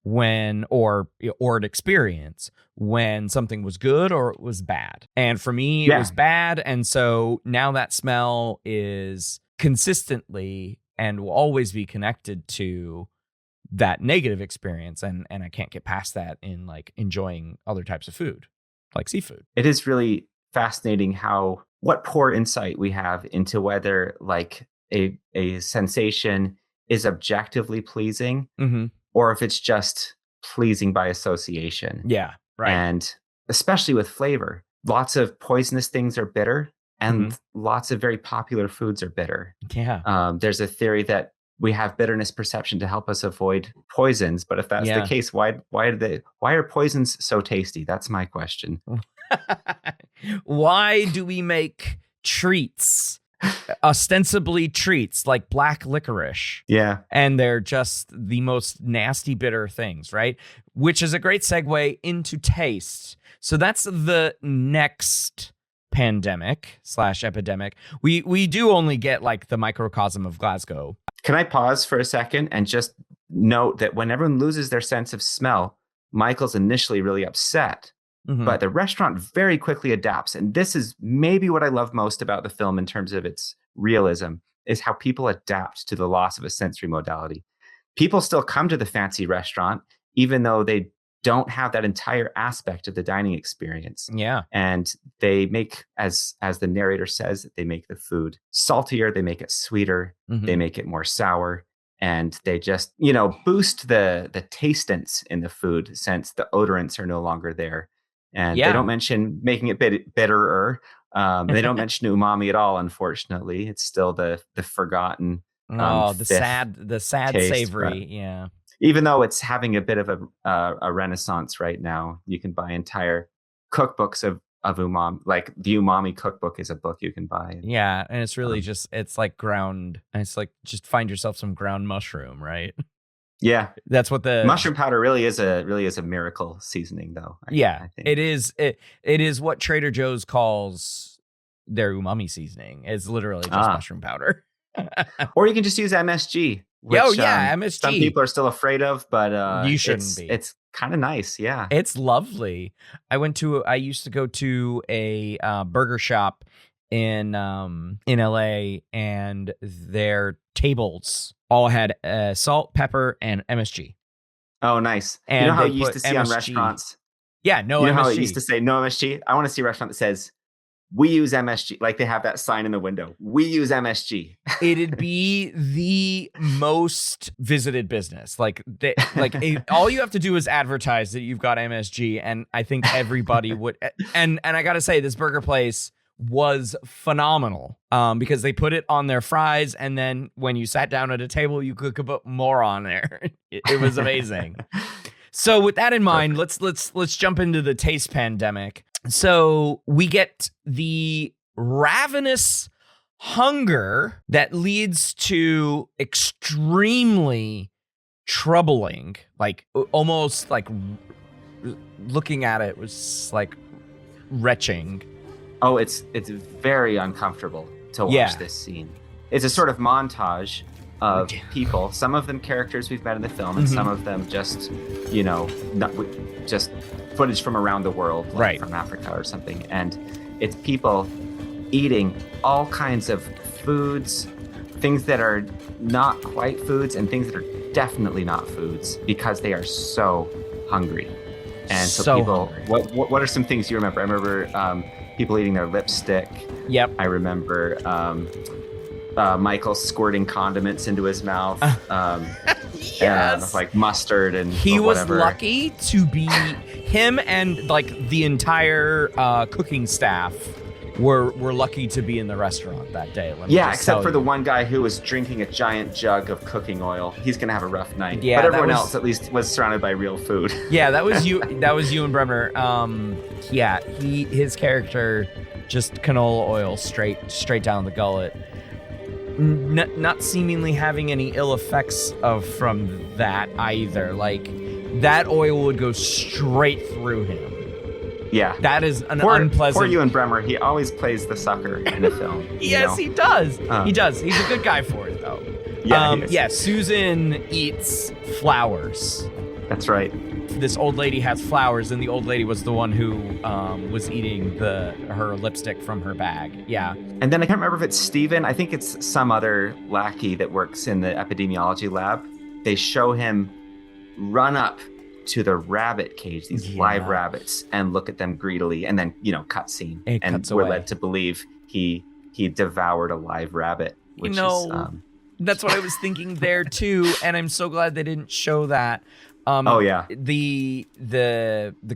when, or an experience when something was good or it was bad. And for me, it was bad. And so now that smell is consistently and will always be connected to that negative experience, and I can't get past that in like enjoying other types of food, like seafood. It is really fascinating what poor insight we have into whether like a sensation is objectively pleasing, or if it's just pleasing by association. Yeah, right. And especially with flavor, lots of poisonous things are bitter, and lots of very popular foods are bitter. Yeah. There's a theory that we have bitterness perception to help us avoid poisons, but if that's the case, why are poisons so tasty? That's my question. Why do we make treats, ostensibly treats, like black licorice? Yeah. And they're just the most nasty, bitter things, right? Which is a great segue into taste. So that's the next pandemic / epidemic. We do only get like the microcosm of Glasgow. Can I pause for a second and just note that when everyone loses their sense of smell, Michael's initially really upset, but the restaurant very quickly adapts. And this is maybe what I love most about the film in terms of its realism, is how people adapt to the loss of a sensory modality. People still come to the fancy restaurant, even though they don't have that entire aspect of the dining experience. Yeah. And they make, as the narrator says, they make the food saltier, they make it sweeter, they make it more sour, and they just, boost the tastance in the food since the odorants are no longer there. And they don't mention making it bitterer. They don't mention umami at all, unfortunately. It's still the forgotten the sad taste, savory. Yeah. Even though it's having a bit of a renaissance right now, you can buy entire cookbooks of umami. Like the Umami Cookbook is a book you can buy. Yeah, and it's really it's like just find yourself some ground mushroom, right? Yeah, that's what the mushroom powder really is a miracle seasoning, though. I think. It is. It is what Trader Joe's calls their umami seasoning. It's literally just mushroom powder. Or you can just use MSG. Which, MSG. Some people are still afraid of, but you shouldn't be. It's kind of nice. Yeah, it's lovely. I used to go to a burger shop in LA, and their tables all had salt, pepper, and MSG. Oh, nice. And you know how you used to see MSG on restaurants? Yeah, no MSG. You know how it used to say no MSG? I want to see a restaurant that says, we use MSG. Like they have that sign in the window. We use MSG. It'd be the most visited business. All you have to do is advertise that you've got MSG, and I think everybody would. And I got to say, this burger place was phenomenal because they put it on their fries, and then when you sat down at a table, you could put more on there. It was amazing. So with that in mind, let's jump into the taste pandemic. So we get the ravenous hunger that leads to extremely troubling, like almost like looking at it was like retching. Oh, it's very uncomfortable to watch this scene. It's a sort of montage of people, some of them characters we've met in the film, and some of them just, just footage from around the world, like from Africa or something. And it's people eating all kinds of foods, things that are not quite foods and things that are definitely not foods because they are so hungry. And so people, what are some things you remember? I remember people eating their lipstick. Yep. I remember Michael squirting condiments into his mouth. Yes. Like mustard and he whatever. Was lucky to be him, and like the entire cooking staff were lucky to be in the restaurant that day. Except for the one guy who was drinking a giant jug of cooking oil. He's gonna have a rough night. Yeah, but everyone else at least was surrounded by real food. Yeah, that was you. That was Ewan Bremner. His character just canola oil straight down the gullet. Not seemingly having any ill effects from that either. Like that oil would go straight through him. Yeah, that is an unpleasant. Poor Ewan Bremner. He always plays the sucker in a film. Yes, he does. He does. He's a good guy for it, though. Yeah. Susan eats flowers. That's right. This old lady has flowers, and the old lady was the one who was eating her lipstick from her bag. Yeah. And then I can't remember if it's Steven. I think it's some other lackey that works in the epidemiology lab. They show him run up to the rabbit cage, these live rabbits, and look at them greedily, and then cut scene. And we're led to believe he devoured a live rabbit. Which is, that's what I was thinking there too, and I'm so glad they didn't show that. The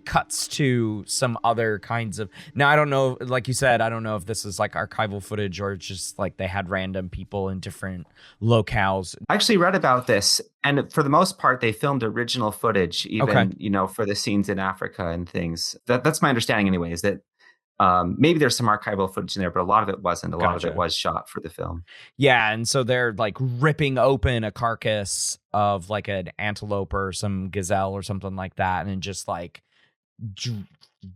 cuts to some other kinds of. Now I don't know, like you said, I don't know if this is like archival footage or just like they had random people in different locales. I actually read about this, and for the most part, they filmed original footage, even for the scenes in Africa and things. That's my understanding, anyway. Is that maybe there's some archival footage in there, but a lot of it wasn't. A lot of it was shot for the film. Yeah, and so they're like ripping open a carcass of like an antelope or some gazelle or something like that, and just like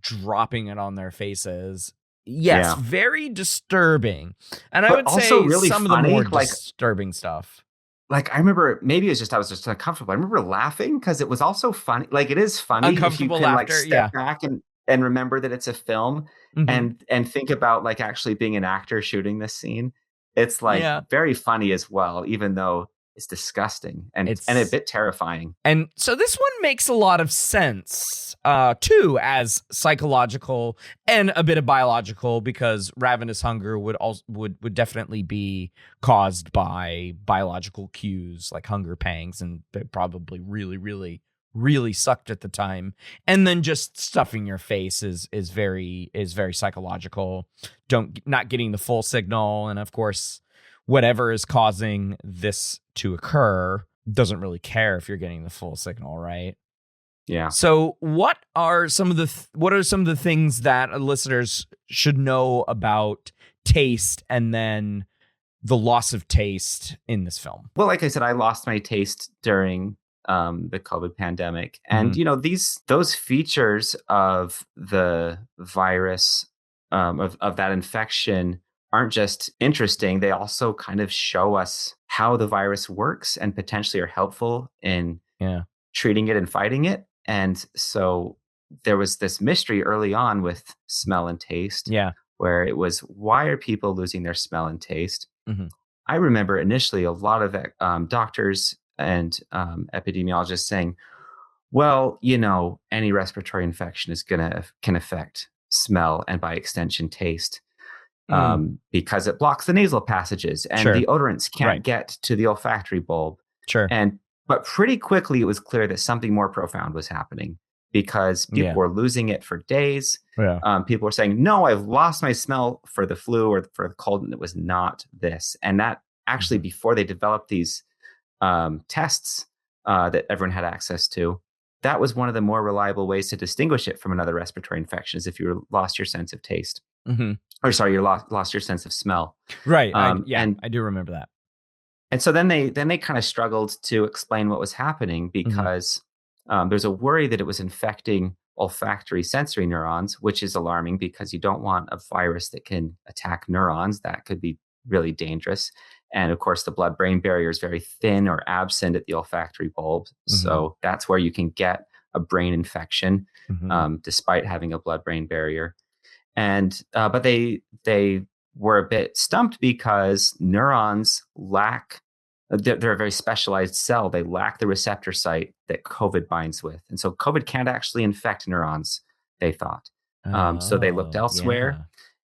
dropping it on their faces. Yes, very disturbing. And I would say really some funny, of the more disturbing stuff. Like, I remember, maybe it was just I was just uncomfortable. I remember laughing because it was also funny. Like, it is funny if you can laughter, like step back and remember that it's a film and think about like actually being an actor shooting this scene. It's like very funny as well, even though It's disgusting and a bit terrifying. And so this one makes a lot of sense, too, as psychological and a bit of biological, because ravenous hunger would definitely be caused by biological cues like hunger pangs, and they probably really, really, really sucked at the time. And then just stuffing your face is very psychological. Not getting the full signal, and of course, whatever is causing this to occur doesn't really care if you're getting the full signal, right? Yeah. So what are some of the things that listeners should know about taste and then the loss of taste in this film? Well, like I said, I lost my taste during the COVID pandemic. And, those features of the virus, of that infection, aren't just interesting. They also kind of show us how the virus works and potentially are helpful in treating it and fighting it. And so there was this mystery early on with smell and taste, where it was, why are people losing their smell and taste? Mm-hmm. I remember initially a lot of doctors and epidemiologists saying, well, any respiratory infection can affect smell and by extension taste. Because it blocks the nasal passages and the odorants can't get to the olfactory bulb. Sure. But pretty quickly, it was clear that something more profound was happening because people were losing it for days. Yeah. People were saying, no, I've lost my smell for the flu or for the cold, and it was not this. And that actually, before they developed these tests that everyone had access to, that was one of the more reliable ways to distinguish it from another respiratory infection, is if you lost your sense of taste. Mm-hmm. Or sorry, you lost your sense of smell. Right. I do remember that. And so then they kind of struggled to explain what was happening because there's a worry that it was infecting olfactory sensory neurons, which is alarming because you don't want a virus that can attack neurons. That could be really dangerous. And of course, the blood-brain barrier is very thin or absent at the olfactory bulb. Mm-hmm. So that's where you can get a brain infection despite having a blood-brain barrier. And but they were a bit stumped because neurons lack, they're a very specialized cell. They lack the receptor site that COVID binds with. And so COVID can't actually infect neurons, they thought. So they looked elsewhere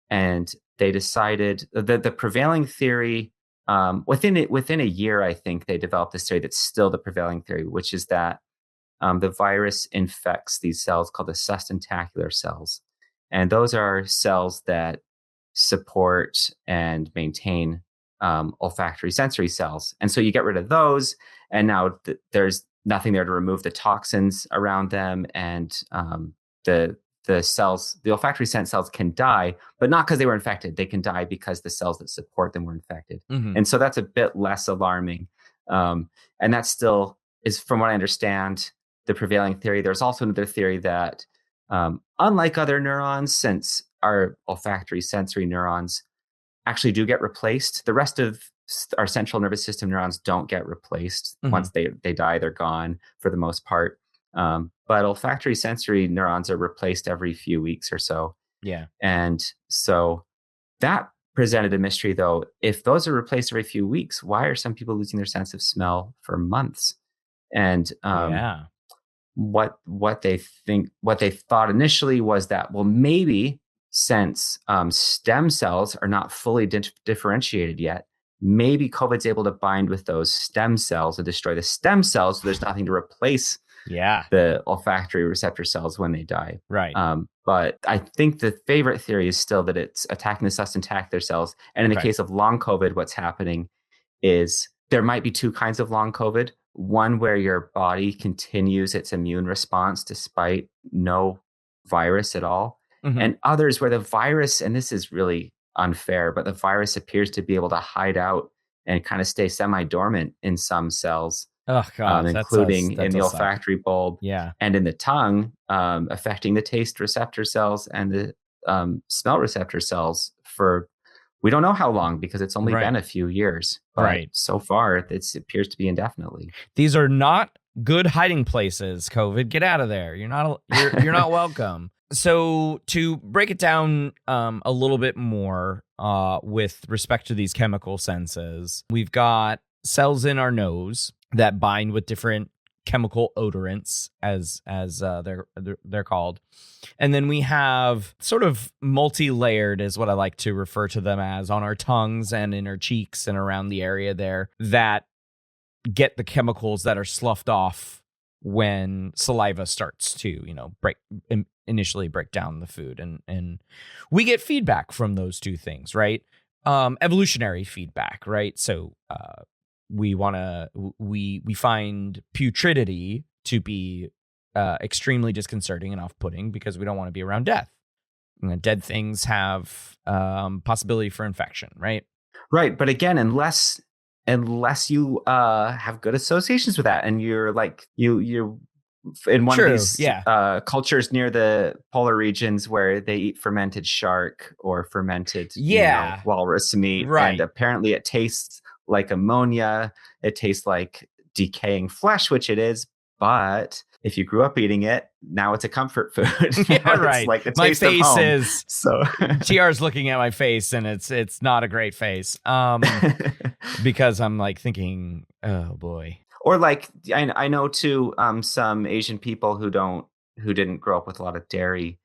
and they decided that the prevailing theory, within a year, I think they developed this theory that's still the prevailing theory, which is that the virus infects these cells called the sustentacular cells. And those are cells that support and maintain olfactory sensory cells. And so you get rid of those, and now there's nothing there to remove the toxins around them, and the olfactory sense cells can die, but not because they were infected. They can die because the cells that support them were infected. Mm-hmm. And so that's a bit less alarming. And that still is, from what I understand, the prevailing theory. There's also another theory that unlike other neurons, since our olfactory sensory neurons actually do get replaced, the rest of our central nervous system neurons don't get replaced. Mm-hmm. Once they die, they're gone for the most part. But olfactory sensory neurons are replaced every few weeks or so. Yeah. And so that presented a mystery, though. If those are replaced every few weeks, why are some people losing their sense of smell for months? And what they thought initially was that, well, maybe since stem cells are not fully differentiated yet, maybe COVID's able to bind with those stem cells and destroy the stem cells, so there's nothing to replace the olfactory receptor cells when they die. Right. But I think the favorite theory is still that it's attacking the sustentacular cells. And in the case of long COVID, what's happening is there might be two kinds of long COVID. One where your body continues its immune response despite no virus at all. Mm-hmm. And others where the virus, and this is really unfair, but the virus appears to be able to hide out and kind of stay semi-dormant in some cells. Oh, God, including in the olfactory bulb and in the tongue, affecting the taste receptor cells and the smell receptor cells for, we don't know how long, because it's only been a few years. But so far, it appears to be indefinitely. These are not good hiding places, COVID. Get out of there. You're not welcome. So to break it down a little bit more with respect to these chemical senses, we've got cells in our nose that bind with different chemical odorants, as they're called. And then we have sort of multi-layered, is what I like to refer to them as, on our tongues and in our cheeks and around the area there, that get the chemicals that are sloughed off when saliva starts to, initially break down the food. And we get feedback from those two things, right? Evolutionary feedback, right? So we find putridity to be extremely disconcerting and off-putting because we don't want to be around death. Dead things have possibility for infection, right? Right, but again, unless you have good associations with that, and you're like you're in one of these cultures near the polar regions where they eat fermented shark or fermented walrus meat, right. And apparently it tastes like ammonia, it tastes like decaying flesh, which it is, but if you grew up eating it, now it's a comfort food. Yeah, right. It's like the my taste face of home. Is so TR's looking at my face, and it's not a great face. Because I'm like thinking, oh boy. Or like I know too, some Asian people who didn't grow up with a lot of dairy,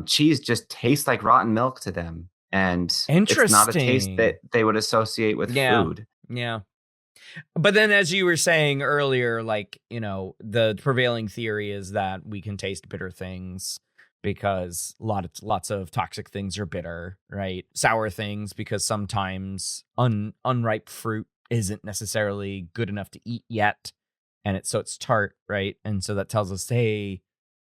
cheese just tastes like rotten milk to them, and it's not a taste that they would associate with food. Yeah. But then, as you were saying earlier, like, the prevailing theory is that we can taste bitter things because lots of toxic things are bitter, right? Sour things because sometimes unripe fruit isn't necessarily good enough to eat yet, and it's tart, right? And so that tells us, hey,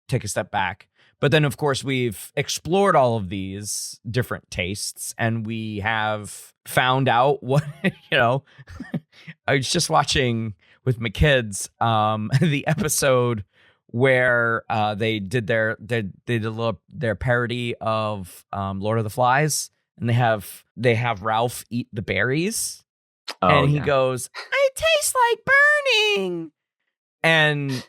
take a step back. But then, of course, we've explored all of these different tastes, and we have found out what, I was just watching with my kids the episode where they did their parody of Lord of the Flies, and they have Ralph eat the berries, and he goes, "It tastes like burning." And,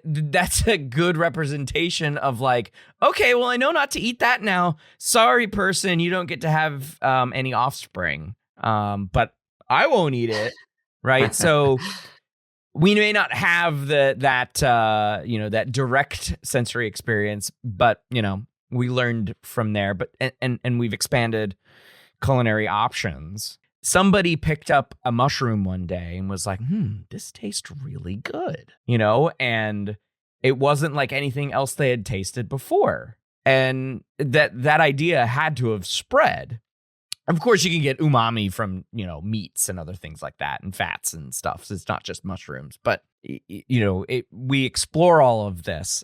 that's a good representation of like, okay, well, I know not to eat that now. Sorry, person, you don't get to have any offspring, but I won't eat it, right? So we may not have that direct sensory experience, but, we learned from there. But and we've expanded culinary options. Somebody picked up a mushroom one day and was like, this tastes really good, and it wasn't like anything else they had tasted before. And that idea had to have spread. Of course, you can get umami from, meats and other things like that and fats and stuff. So it's not just mushrooms, but, we explore all of this.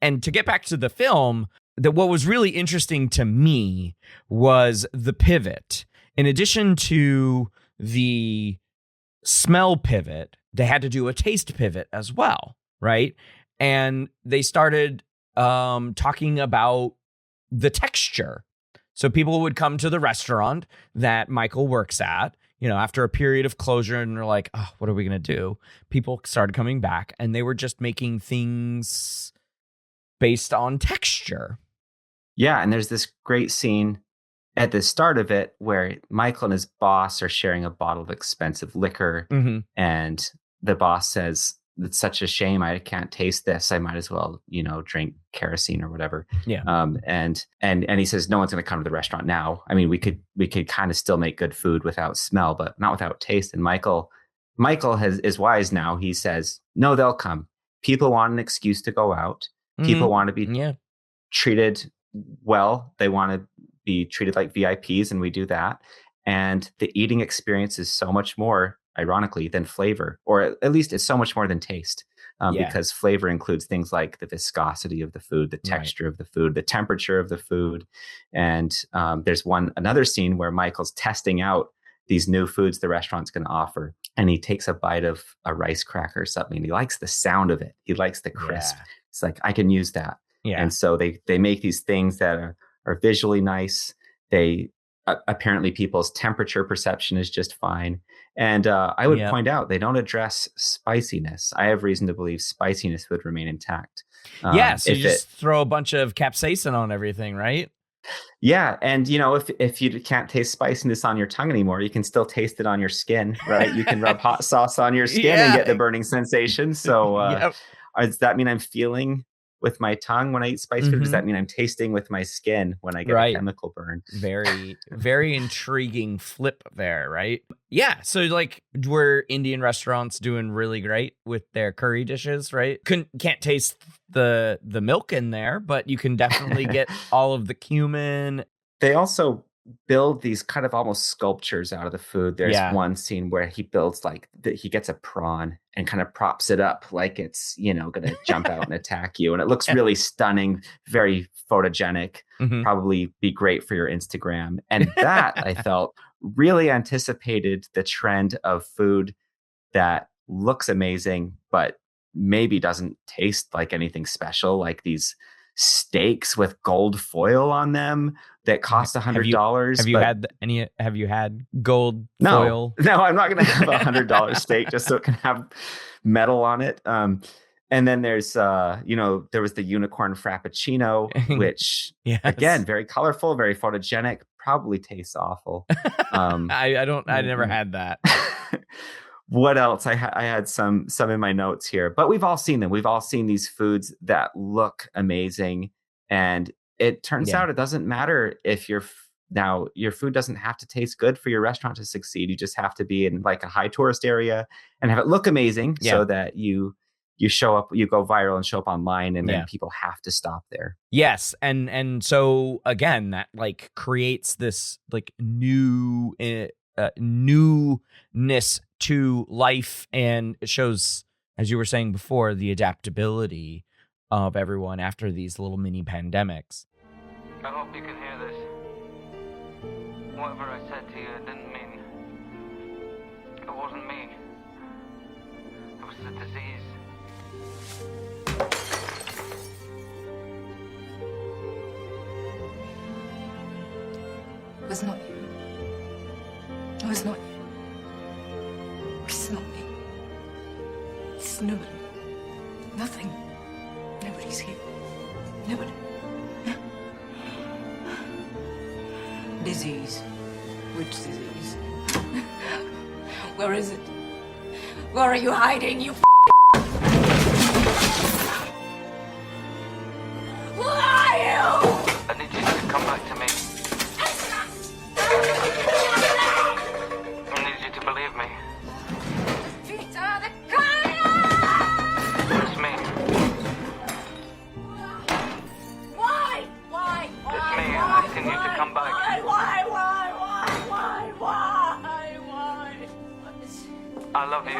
And to get back to the film, what was really interesting to me was the pivot. In addition to the smell pivot, they had to do a taste pivot as well, right? And they started talking about the texture. So people would come to the restaurant that Michael works at, after a period of closure, and they're like, oh, what are we going to do? People started coming back, and they were just making things based on texture. Yeah, and there's this great scene at the start of it where Michael and his boss are sharing a bottle of expensive liquor, and the boss says, "It's such a shame I can't taste this. I might as well, drink kerosene or whatever." Yeah. And he says, "No one's going to come to the restaurant now. I mean, we could kind of still make good food without smell, but not without taste." And Michael is wise now. He says, "No, they'll come. People want an excuse to go out. People want to be treated well. They want to be treated like VIPs, and we do that. And the eating experience is so much more, ironically, than flavor, or at least it's so much more than taste, because flavor includes things like the viscosity of the food, the texture of the food, the temperature of the food. And there's another scene where Michael's testing out these new foods the restaurant's going to offer, and he takes a bite of a rice cracker or something, and he likes the sound of it. He likes the crisp. It's like, I can use that. And so they make these things that are visually nice. They apparently people's temperature perception is just fine. And I would point out they don't address spiciness. I have reason to believe spiciness would remain intact. So you just throw a bunch of capsaicin on everything, right? Yeah, and if you can't taste spiciness on your tongue anymore, you can still taste it on your skin, right? You can rub hot sauce on your skin and get the burning sensation. So Yep. does that mean I'm feeling with my tongue when I eat spice food? Does that mean I'm tasting with my skin when I get a chemical burn? Very, very intriguing flip there, right? Yeah. So like, were Indian restaurants doing really great with their curry dishes, right? Can't taste the milk in there, but you can definitely get all of the cumin. They also build these kind of almost sculptures out of the food. There's one scene where he builds he gets a prawn and kind of props it up like it's, going to jump out and attack you. And it looks really stunning, very photogenic, probably be great for your Instagram. And that I felt really anticipated the trend of food that looks amazing, but maybe doesn't taste like anything special, like these steaks with gold foil on them that cost $100. Have you had gold foil? No, I'm not going to have $100 steak just so it can have metal on it. And then there's, there was the unicorn frappuccino, which again, very colorful, very photogenic, probably tastes awful. I never had that. What else? I had some in my notes here, but we've all seen them. We've all seen these foods that look amazing, and it turns out it doesn't matter if your food doesn't have to taste good for your restaurant to succeed. You just have to be in like a high tourist area and have it look amazing so that you show up, you go viral and show up online, and then people have to stop there. Yes, and so again, that like creates this like newness to life, and it shows, as you were saying before, the adaptability of everyone after these little mini pandemics. I hope you can hear this. Whatever I said to you, it didn't mean. It wasn't me. It was the disease. It was not you. It was not you. It's not me. It's nobody. Nothing. Nobody's here. Nobody. Disease. Which disease? Where is it? Where are you hiding, you Where are you? I need you to come back to me. I need you to believe me. It's me. Why? It's me. I'm asking you to come back. Why? I love you.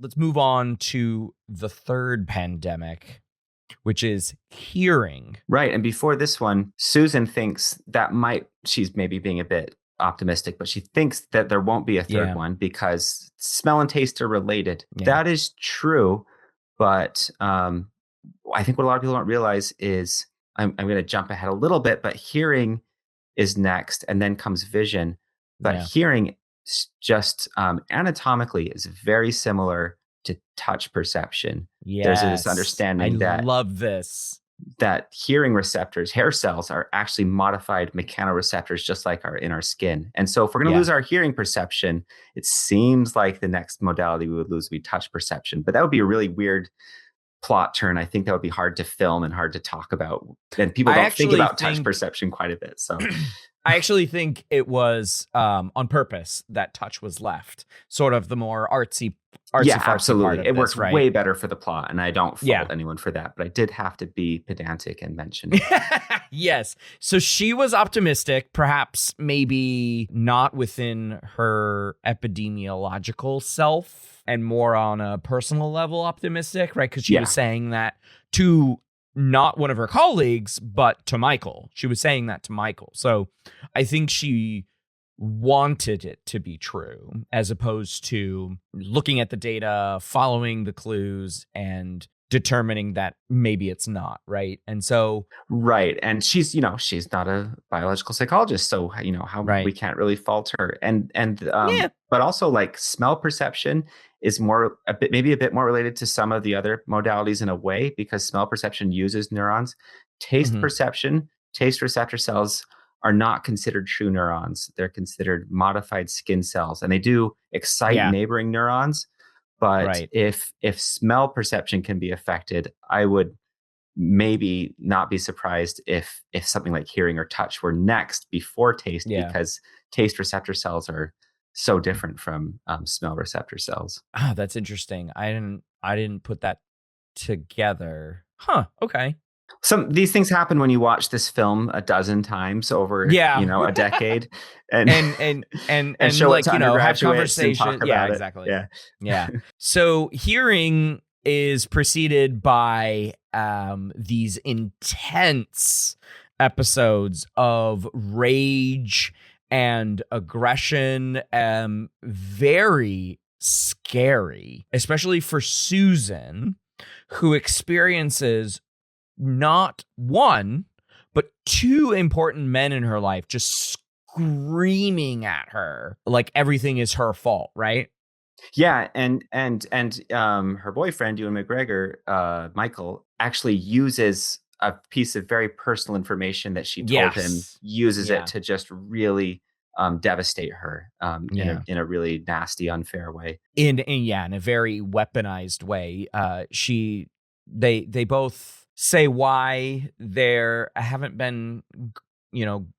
Let's move on to the third pandemic, which is hearing. Right. And before this one, Susan thinks she's maybe being a bit optimistic, but she thinks that there won't be a third one because smell and taste are related. Yeah. That is true. But I think what a lot of people don't realize is, I'm going to jump ahead a little bit, but hearing is next, and then comes vision. But hearing just anatomically is very similar to touch perception. Yes. There's this understanding I love this. That hearing receptors, hair cells, are actually modified mechanoreceptors, just like in our skin. And so if we're going to lose our hearing perception, it seems like the next modality we would lose would be touch perception. But that would be a really weird plot turn. I think that would be hard to film and hard to talk about. And people don't think about touch perception quite a bit. So I actually think it was on purpose that touch was left, sort of the more artsy absolutely. Part of it works right? way better for the plot, and I don't fault anyone for that, but I did have to be pedantic and mention it. Yes. So she was optimistic, perhaps maybe not within her epidemiological self, and more on a personal level optimistic, right? Because she was saying that to not one of her colleagues, but to Michael. She was saying that to Michael. So I think she wanted it to be true, as opposed to looking at the data, following the clues, and determining that maybe it's not, right? And so and she's not a biological psychologist, so we can't really fault her. And but also like smell perception is maybe a bit more related to some of the other modalities in a way, because smell perception uses neurons. Taste perception, taste receptor cells are not considered true neurons. They're considered modified skin cells, and they do excite neighboring neurons. But if smell perception can be affected, I would maybe not be surprised if something like hearing or touch were next before taste, because taste receptor cells are so different from smell receptor cells. Ah, that's interesting. I didn't put that together. Huh. Okay. These things happen when you watch this film a dozen times over, a decade, and show like, it to have conversation. Yeah, it. Exactly. Yeah. So hearing is preceded by these intense episodes of rage and aggression, very scary, especially for Susan, who experiences not one, but two important men in her life just screaming at her like everything is her fault, right? Yeah, and her boyfriend, Ewan McGregor, Michael, actually uses a piece of very personal information that she told him, uses it to just really devastate her in a really nasty, unfair way. In a very weaponized way. They both say why there haven't been, in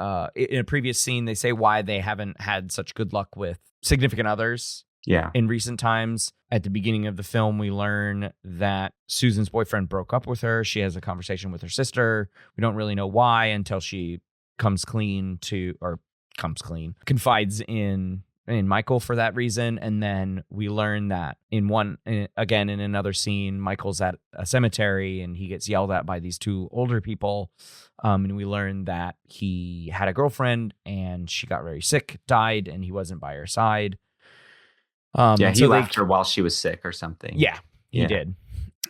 a previous scene, they say why they haven't had such good luck with significant others. Yeah. In recent times. At the beginning of the film, we learn that Susan's boyfriend broke up with her. She has a conversation with her sister. We don't really know why until she confides in Michael for that reason. And then we learn that in another scene, Michael's at a cemetery and he gets yelled at by these two older people. And we learn that he had a girlfriend and she got very sick, died, and he wasn't by her side. He left her while she was sick or something. Yeah, he did.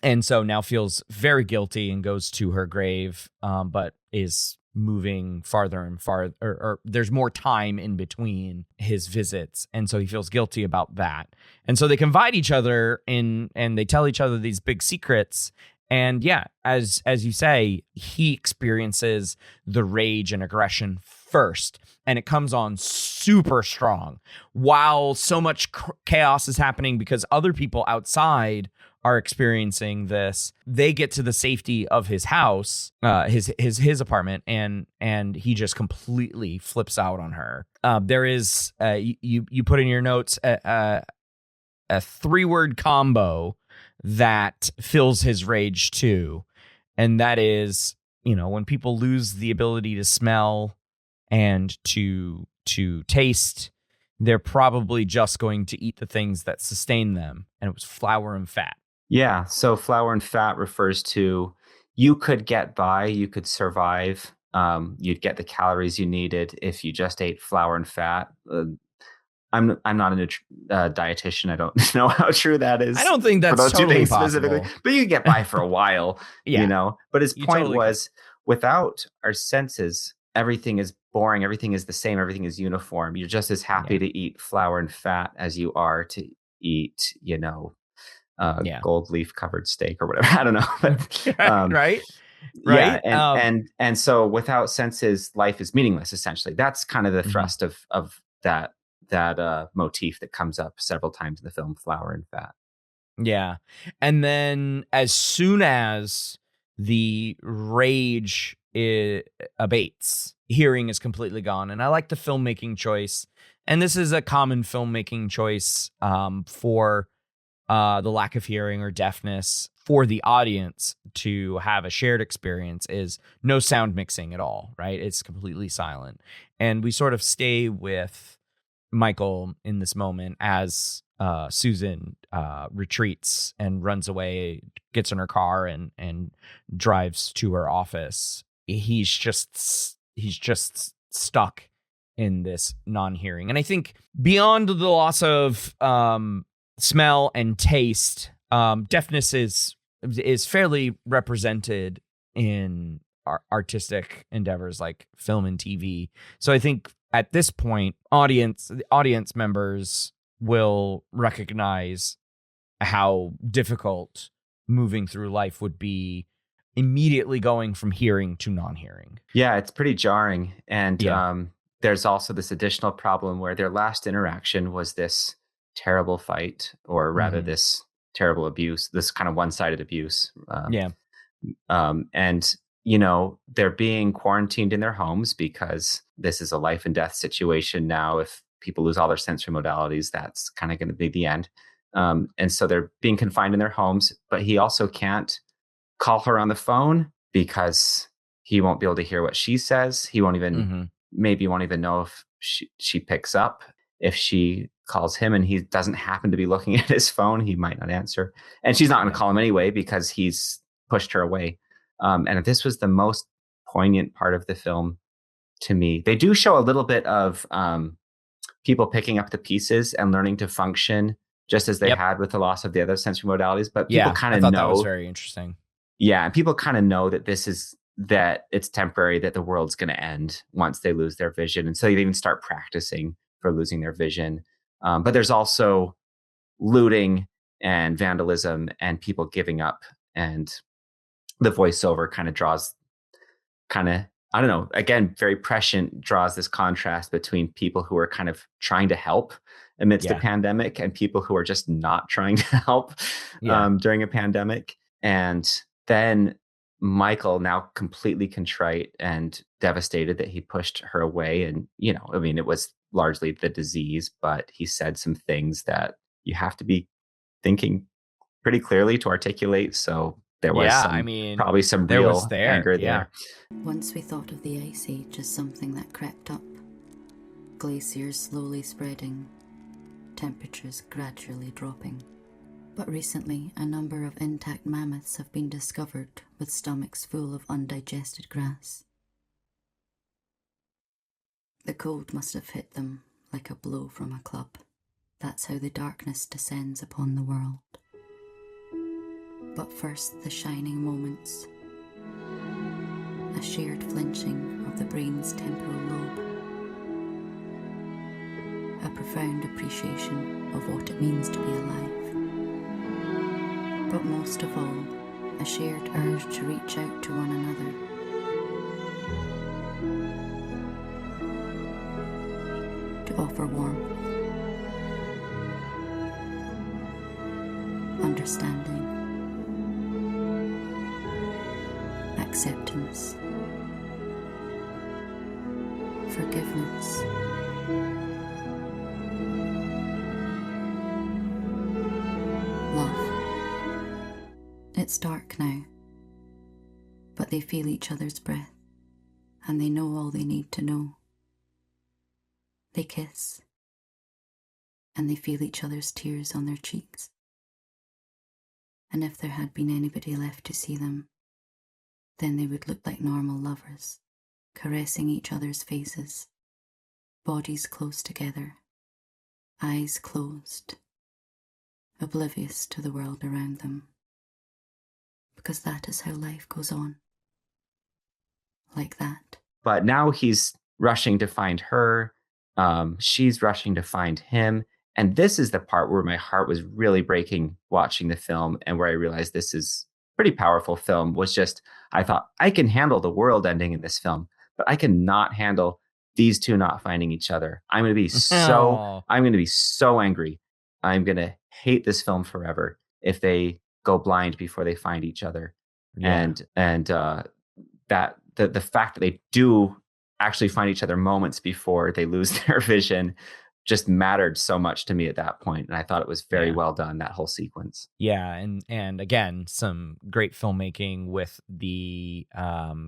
And so now feels very guilty and goes to her grave, but is moving farther and farther, or there's more time in between his visits. And so he feels guilty about that. And so they confide each other and they tell each other these big secrets. And as you say, he experiences the rage and aggression first, and it comes on super strong while so much chaos is happening because other people outside are experiencing this. They get to the safety of his house, his apartment, and he just completely flips out on her. There is you put in your notes a 3-word combo that fills his rage too, and that is, when people lose the ability to smell and to taste, they're probably just going to eat the things that sustain them, and it was flour and fat. Yeah, so flour and fat refers to you could get by, you could survive, you'd get the calories you needed if you just ate flour and fat. I'm not a dietitian. I don't know how true that is. I don't think that's for those totally two things possible. Specifically, but you can get by for a while, But his point totally was, without our senses, everything is boring. Everything is the same. Everything is uniform. You're just as happy to eat flour and fat as you are to eat, gold leaf covered steak or whatever. I don't know, but, right. Yeah, and so without senses, life is meaningless. Essentially, that's kind of the thrust of that motif that comes up several times in the film, flour and fat. Yeah. And then as soon as the rage abates, hearing is completely gone. And I like the filmmaking choice. And this is a common filmmaking choice for the lack of hearing or deafness for the audience to have a shared experience is no sound mixing at all, right? It's completely silent. And we sort of stay with Michael in this moment as Susan retreats and runs away, gets in her car and drives to her office. He's just stuck in this non-hearing. And I think beyond the loss of smell and taste, deafness is fairly represented in artistic endeavors like film and TV. So I think at this point, audience members will recognize how difficult moving through life would be immediately going from hearing to non-hearing. Yeah, it's pretty jarring. And there's also this additional problem where their last interaction was this terrible fight, or rather this terrible abuse, this kind of one-sided abuse. And, they're being quarantined in their homes because this is a life and death situation now. If people lose all their sensory modalities, that's kind of going to be the end. And so they're being confined in their homes, but he also can't call her on the phone because he won't be able to hear what she says. He won't even, maybe won't even know if she picks up. If she calls him and he doesn't happen to be looking at his phone, he might not answer. And she's not going to call him anyway because he's pushed her away. And this was the most poignant part of the film to me. They do show a little bit of people picking up the pieces and learning to function just as they had with the loss of the other sensory modalities. But people kind of know. That was very interesting. Yeah, and people kind of know that that it's temporary, that the world's going to end once they lose their vision. And so they even start practicing for losing their vision. But there's also looting and vandalism and people giving up. And the voiceover kind of draws I don't know, again, very prescient, draws this contrast between people who are kind of trying to help amidst a pandemic and people who are just not trying to help during a pandemic. And then Michael, now completely contrite and devastated that he pushed her away. And, it was largely the disease, but he said some things that you have to be thinking pretty clearly to articulate. So there was probably some real anger there. Once we thought of the Ice Age as something that crept up, glaciers slowly spreading, temperatures gradually dropping. But recently, a number of intact mammoths have been discovered with stomachs full of undigested grass. The cold must have hit them like a blow from a club. That's how the darkness descends upon the world. But first, the shining moments. A shared flinching of the brain's temporal lobe. A profound appreciation of what it means to be alive. But most of all, a shared urge to reach out to one another. To offer warmth, understanding, acceptance, forgiveness, love. It's dark now, but they feel each other's breath, and they know all they need to know. They kiss, and they feel each other's tears on their cheeks. And if there had been anybody left to see them, then they would look like normal lovers, caressing each other's faces, bodies close together, eyes closed, oblivious to the world around them. Because that is how life goes on. Like that. But now he's rushing to find her. She's rushing to find him. And this is the part where my heart was really breaking watching the film, and where I realized this is a pretty powerful film. Was just, I thought, I can handle the world ending in this film, but I cannot handle these two not finding each other. I'm going to be so angry. I'm going to hate this film forever if they go blind before they find each other. Yeah. And that the fact that they do actually find each other moments before they lose their vision just mattered so much to me at that point. And I thought it was very well done, that whole sequence. Yeah. And again, some great filmmaking with the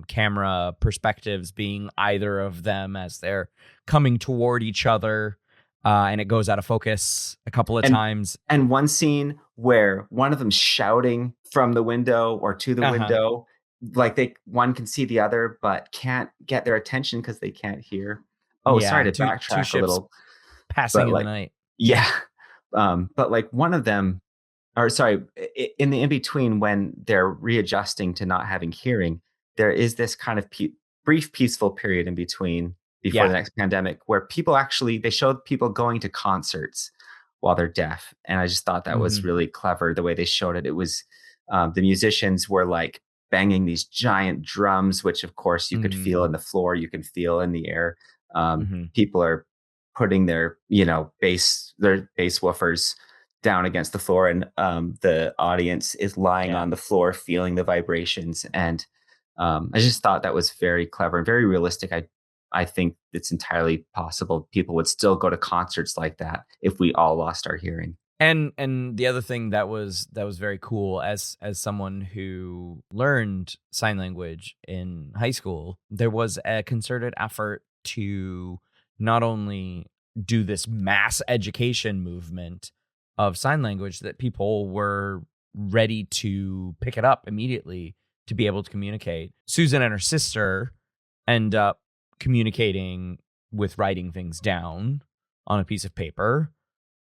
camera perspectives being either of them as they're coming toward each other. And it goes out of focus a couple of times. And one scene where one of them's shouting from the window or to the window, like one can see the other, but can't get their attention because they can't hear. Oh, sorry to backtrack a little. Passing in the night. Yeah. But like one of them, or sorry, in the in-between when they're readjusting to not having hearing, there is this kind of brief peaceful period in between before the next pandemic where people actually, they showed people going to concerts while they're deaf. And I just thought that was really clever the way they showed it. It was the musicians were like banging these giant drums, which of course you could feel in the floor, you can feel in the air. People are putting their bass woofers down against the floor, and the audience is lying on the floor feeling the vibrations. And I just thought that was very clever and very realistic. I think it's entirely possible people would still go to concerts like that if we all lost our hearing. And the other thing that was very cool, as someone who learned sign language in high school, there was a concerted effort to not only do this mass education movement of sign language, that people were ready to pick it up immediately to be able to communicate. Susan and her sister end up communicating with writing things down on a piece of paper,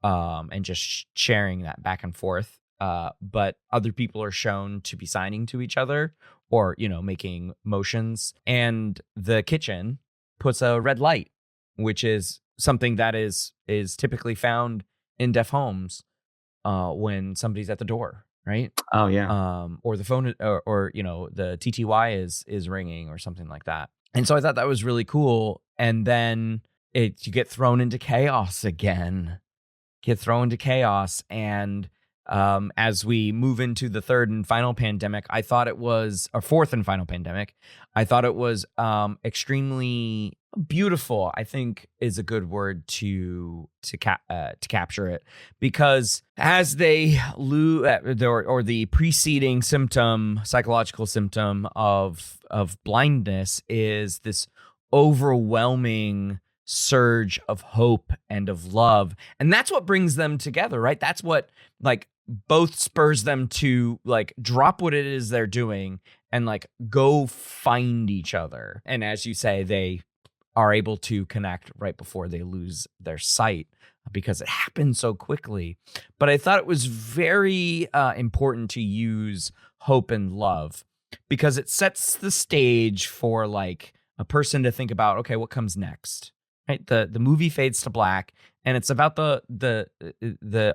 and just sharing that back and forth. But other people are shown to be signing to each other, or, making motions. And the kitchen puts a red light, which is something that is typically found in deaf homes when somebody's at the door, right? Oh yeah. Or the phone, or the TTY is ringing or something like that. And so I thought that was really cool. And then you get thrown into chaos again. And as we move into the third and final pandemic, I thought it was, or fourth and final pandemic, I thought it was extremely beautiful, I think is a good word to capture it, because as they lose, or the preceding psychological symptom of blindness is this overwhelming surge of hope and of love, and that's what brings them together, right? That's what both spurs them to drop what it is they're doing and go find each other. And as you say, they are able to connect right before they lose their sight, because it happens so quickly. But I thought it was very important to use hope and love, because it sets the stage for a person to think about, okay, what comes next? Right? The movie fades to black, and it's about the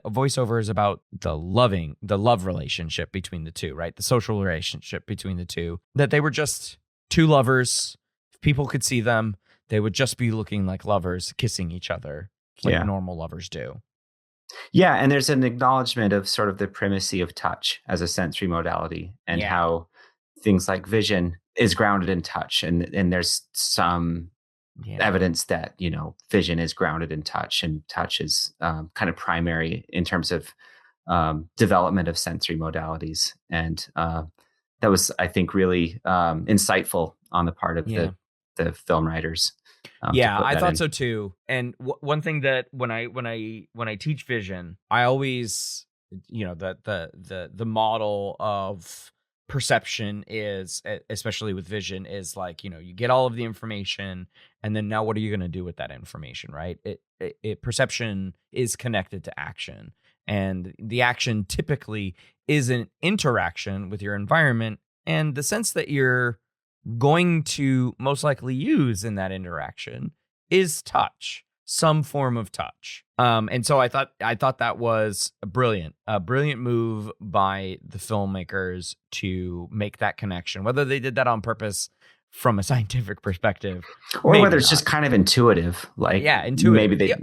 voiceover is about the love relationship between the two, right? The social relationship between the two, that they were just two lovers. If people could see them, they would just be looking like lovers, kissing each other like normal lovers do. Yeah, and there's an acknowledgement of sort of the primacy of touch as a sensory modality, and how things like vision is grounded in touch, and there's some evidence that vision is grounded in touch, and touch is kind of primary in terms of development of sensory modalities. And that was, I think, really insightful on the part of the film writers. I thought so too. And one thing that when I teach vision, I always, the model of perception is, especially with vision, is you get all of the information, and then now what are you going to do with that information, right? Perception is connected to action, and the action typically is an interaction with your environment, and the sense that you're going to most likely use in that interaction is touch, some form of touch. And so I thought that was a brilliant move by the filmmakers to make that connection, whether they did that on purpose from a scientific perspective, or whether it's just kind of intuitive, intuitive. Maybe they,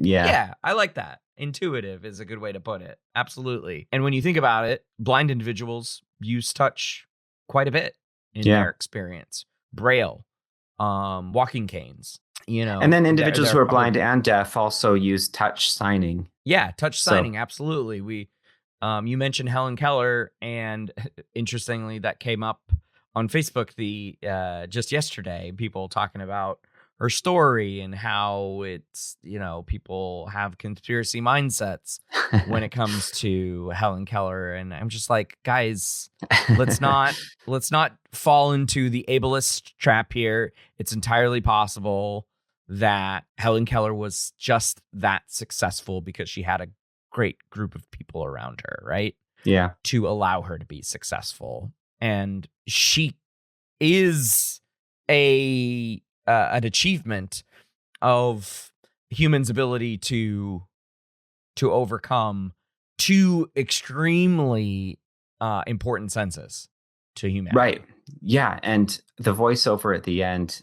I like that. Intuitive is a good way to put it. Absolutely. And when you think about it, blind individuals use touch quite a bit in their experience. Braille, walking canes, and then individuals who are blind and deaf also use touch signing. Yeah, touch signing, absolutely. We, you mentioned Helen Keller, and interestingly, that came up on Facebook just yesterday. People talking about her story and how it's, people have conspiracy mindsets when it comes to Helen Keller. And I'm just like, guys, let's not fall into the ableist trap here. It's entirely possible that Helen Keller was just that successful because she had a great group of people around her, right? Yeah. To allow her to be successful. And she is an achievement of humans' ability to to overcome two extremely important senses to humanity. Right. Yeah. And the voiceover at the end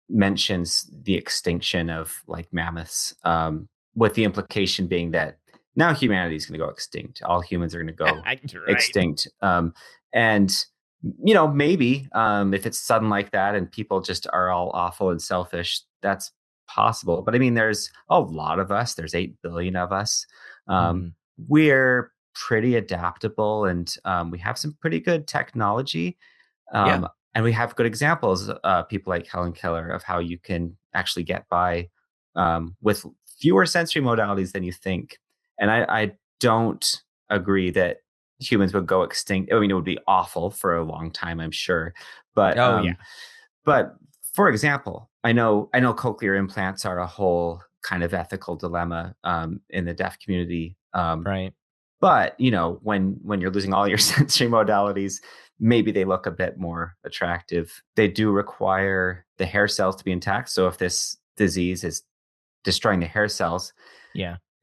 mentions the extinction of like mammoths, with the implication being that now humanity is going to go extinct. All humans are going to go extinct. And, maybe if it's sudden like that and people just are all awful and selfish, that's possible. But I mean, there's a lot of us. There's 8 billion of us. We're pretty adaptable, and we have some pretty good technology. And we have good examples, people like Helen Keller, of how you can actually get by with fewer sensory modalities than you think. And I don't agree that humans would go extinct. I mean, it would be awful for a long time, I'm sure. But but for example, I know cochlear implants are a whole kind of ethical dilemma in the deaf community. Right. But when you're losing all your sensory modalities, maybe they look a bit more attractive. They do require the hair cells to be intact. So if this disease is destroying the hair cells,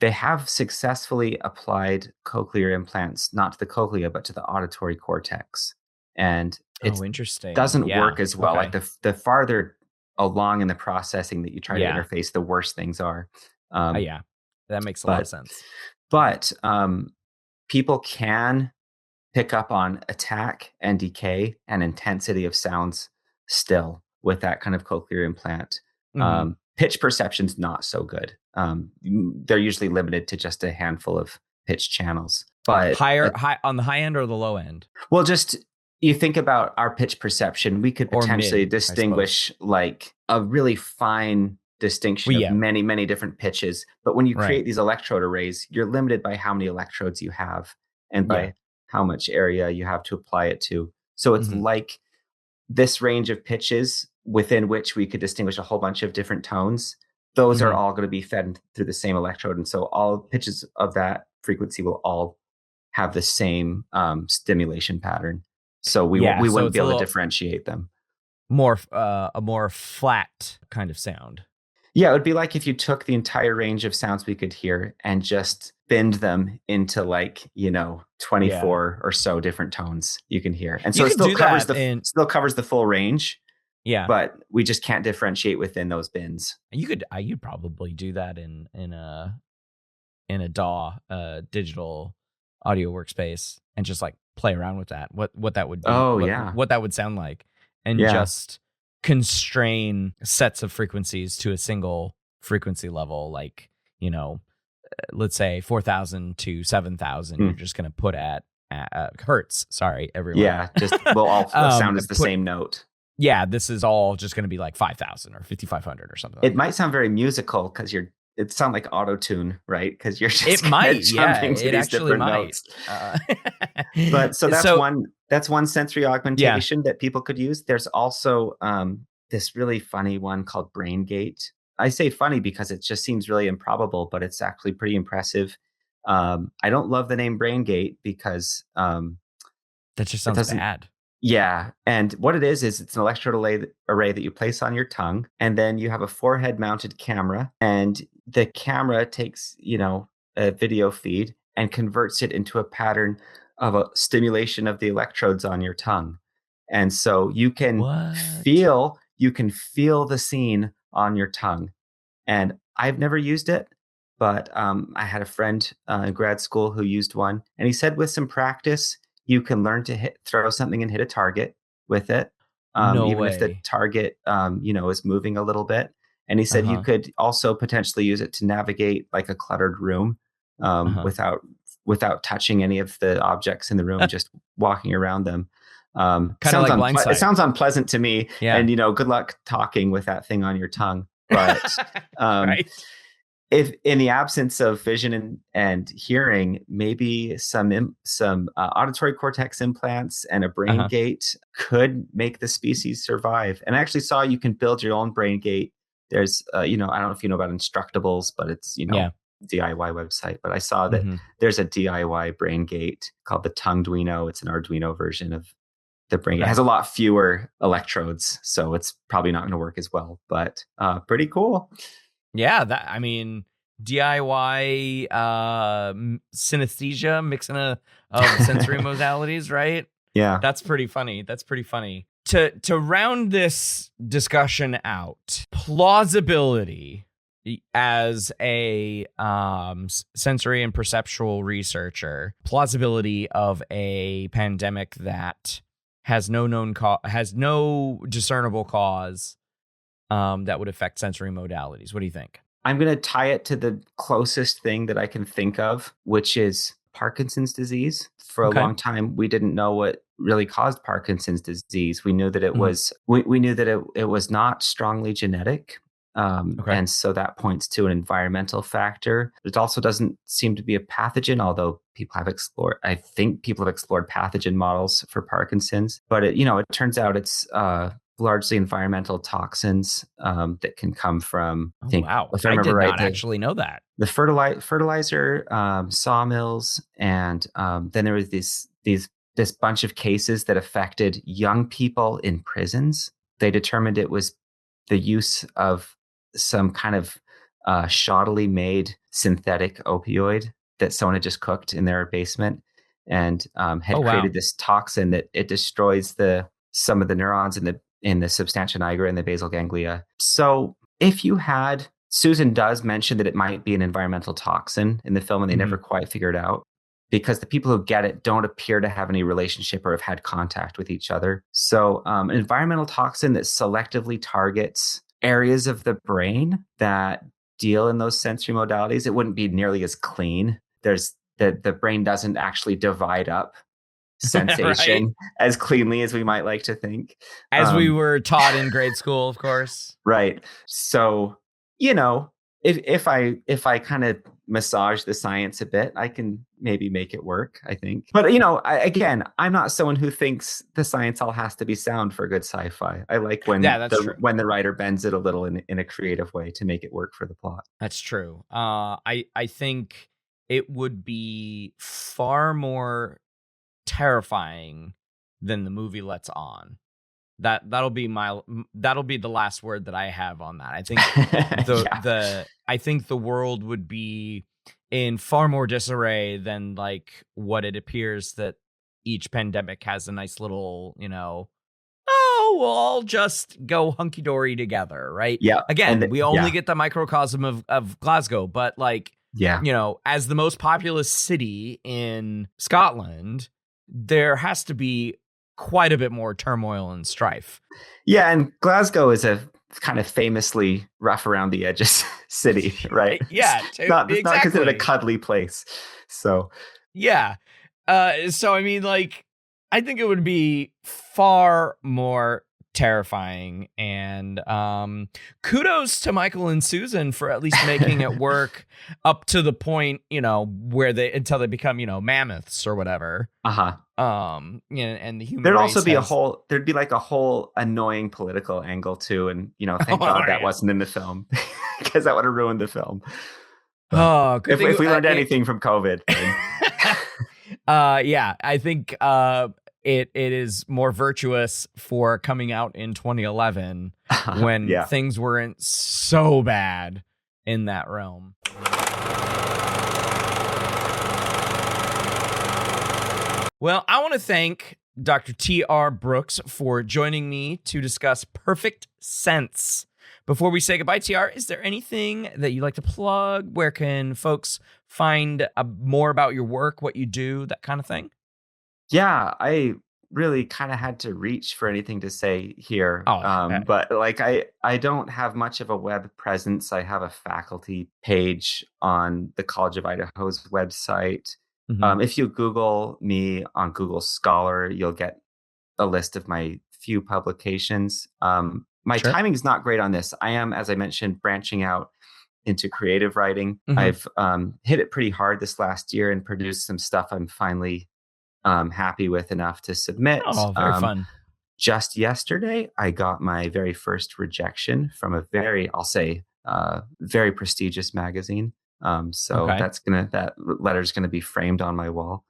they have successfully applied cochlear implants, not to the cochlea, but to the auditory cortex. And it doesn't work as well. Like the farther along in the processing that you try to interface, the worse things are. That makes a lot of sense. But people can pick up on attack and decay and intensity of sounds still with that kind of cochlear implant. Pitch perception's not so good. They're usually limited to just a handful of pitch channels. But high on the high end or the low end? Well, just you think about our pitch perception, we could potentially distinguish like a really fine distinction of many, many different pitches. But when you create these electrode arrays, you're limited by how many electrodes you have and by how much area you have to apply it to. So it's like this range of pitches within which we could distinguish a whole bunch of different tones. Those are all going to be fed through the same electrode. And so all pitches of that frequency will all have the same stimulation pattern. So we wouldn't be able to differentiate them. A more flat kind of sound. Yeah, it would be like if you took the entire range of sounds we could hear and just binned them into 24 or so different tones you can hear. And so it still covers the full range. Yeah. But we just can't differentiate within those bins. You'd probably do that in a DAW, digital audio workspace, and just like play around with that. What that would be. What that would sound like. And just constrain sets of frequencies to a single frequency level, like, let's say 4,000 to 7,000. You're just going to put at hertz. Sorry, everyone. Yeah, just we'll all sound as the same note. Yeah, this is all just going to be like 5,000 or 5,500 or something. It might sound very musical because it sound like auto tune, right? Because you're just it might, jumping to it these actually different might. Notes. But that's one sensory augmentation that people could use. There's also this really funny one called Brain Gate. I say funny because it just seems really improbable, but it's actually pretty impressive. I don't love the name Brain Gate because that just sounds bad. Yeah. And what it is it's an electrode array that you place on your tongue, and then you have a forehead mounted camera, and the camera takes, a video feed and converts it into a pattern of a stimulation of the electrodes on your tongue. And so you can feel the scene on your tongue. And I've never used it, but I had a friend in grad school who used one, and he said with some practice, you can learn to throw something and hit a target with it, if the target, is moving a little bit. And he said you could also potentially use it to navigate like a cluttered room without touching any of the objects in the room, just walking around them. Kind of like Blind Sight. It sounds unpleasant to me. Yeah. And, good luck talking with that thing on your tongue. But right. If in the absence of vision and hearing, maybe some auditory cortex implants and a brain gate could make the species survive. And I actually saw you can build your own brain gate. There's, I don't know if you know about Instructables, but it's, DIY website. But I saw that there's a DIY brain gate called the Tongueduino. It's an Arduino version of the brain gate. It has a lot fewer electrodes, so it's probably not going to work as well, but pretty cool. Yeah, DIY synesthesia, mixing of sensory modalities, right? Yeah. That's pretty funny. To round this discussion out, plausibility as a sensory and perceptual researcher, plausibility of a pandemic that has no discernible cause that would affect sensory modalities. What do you think? I'm going to tie it to the closest thing that I can think of, which is Parkinson's disease. For a long time, we didn't know what really caused Parkinson's disease. We knew that it was we knew that it was not strongly genetic. And so that points to an environmental factor. It also doesn't seem to be a pathogen, although I think people have explored pathogen models for Parkinson's. But it turns out it's largely environmental toxins that can come from. I did not actually know that. The fertilizer sawmills, and then there was this bunch of cases that affected young people in prisons. They determined it was the use of some kind of shoddily made synthetic opioid that someone had just cooked in their basement, and had created this toxin that it destroys some of the neurons in the substantia nigra and the basal ganglia. So if you had, Susan does mention that it might be an environmental toxin in the film, and they never quite figured out, because the people who get it don't appear to have any relationship or have had contact with each other. So an environmental toxin that selectively targets areas of the brain that deal in those sensory modalities, it wouldn't be nearly as clean. The brain doesn't actually divide up sensation as cleanly as we might like to think. As we were taught in grade school, of course. Right. So, if I kind of massage the science a bit, I can maybe make it work, I think. But, I'm not someone who thinks the science all has to be sound for good sci-fi. I like when the writer bends it a little in a creative way to make it work for the plot. That's true. I think it would be far more terrifying than the movie lets on. That'll be the last word that I have on that. I think I think the world would be in far more disarray than like what it appears that each pandemic has a nice little, we'll all just go hunky dory together, right? Yeah. Again, we only get the microcosm of Glasgow, but like, as the most populous city in Scotland, there has to be quite a bit more turmoil and strife. Yeah, and Glasgow is a kind of famously rough around the edges city, right? Yeah, it's not considered a cuddly place. So yeah, so I mean, like, I think it would be far more terrifying, and kudos to Michael and Susan for at least making it work up to the point, where until they become, mammoths or whatever. And the human there'd be like a whole annoying political angle too, and thank God that wasn't in the film, because that would have ruined the film. If we learned anything from COVID. I think it is more virtuous for coming out in 2011 when things weren't so bad in that realm. Well, I want to thank Dr. T.R. Brooks for joining me to discuss Perfect Sense. Before we say goodbye, TR, is there anything that you'd like to plug? Where can folks find more about your work, what you do, that kind of thing? Yeah, I really kind of had to reach for anything to say here. But like I don't have much of a web presence. I have a faculty page on the College of Idaho's website. If you Google me on Google Scholar, you'll get a list of my few publications. My timing is not great on this. I am, as I mentioned, branching out into creative writing. I've hit it pretty hard this last year and produced some stuff I'm finally happy with enough to submit. Oh, very fun. Just yesterday, I got my very first rejection from a very prestigious magazine. That letter's gonna be framed on my wall.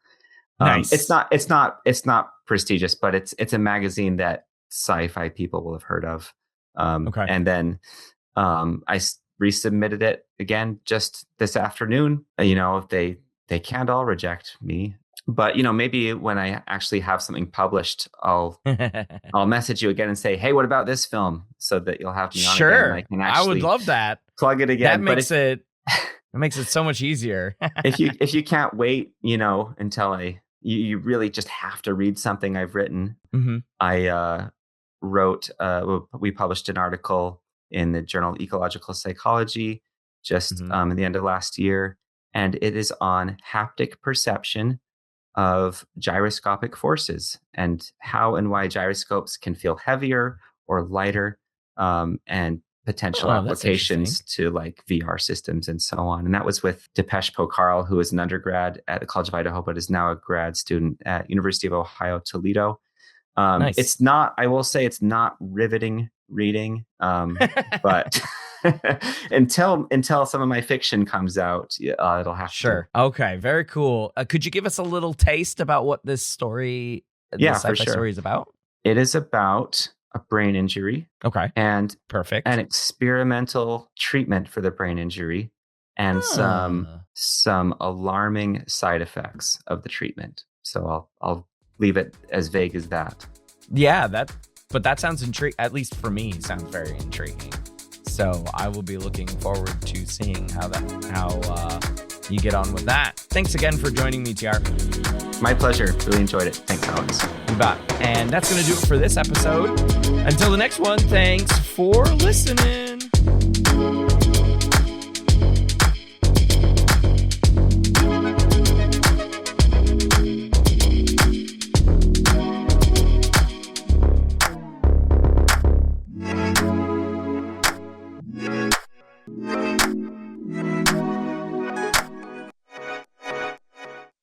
Nice. It's not prestigious, but it's a magazine that sci-fi people will have heard of. And then resubmitted it again just this afternoon. If they can't all reject me, but maybe when I actually have something published, I'll message you again and say, hey, what about this film? So that you'll have me on again. And I can actually I would love that. Plug it again. That makes it so much easier. if you can't wait, until you really just have to read something I've written. Mm-hmm. I we published an article in the journal Ecological Psychology just in the end of last year, and it is on haptic perception of gyroscopic forces and how and why gyroscopes can feel heavier or lighter, and potential applications to like VR systems and so on. And that was with Dipesh Pokhara, who is an undergrad at the College of Idaho, but is now a grad student at University of Ohio, Toledo. Nice. It's not, I will say it's not riveting reading, but until some of my fiction comes out, it'll have to. Okay, very cool. Could you give us a little taste about what this story, story is about? It is about a brain injury. Okay. And perfect. An experimental treatment for the brain injury and some alarming side effects of the treatment. So I'll leave it as vague as that. Yeah, but that sounds intriguing. At least for me, sounds very intriguing. So I will be looking forward to seeing how you get on with that. Thanks again for joining me, TR. My pleasure. Really enjoyed it. Thanks, Alex. You bet. And that's going to do it for this episode. Until the next one, thanks for listening.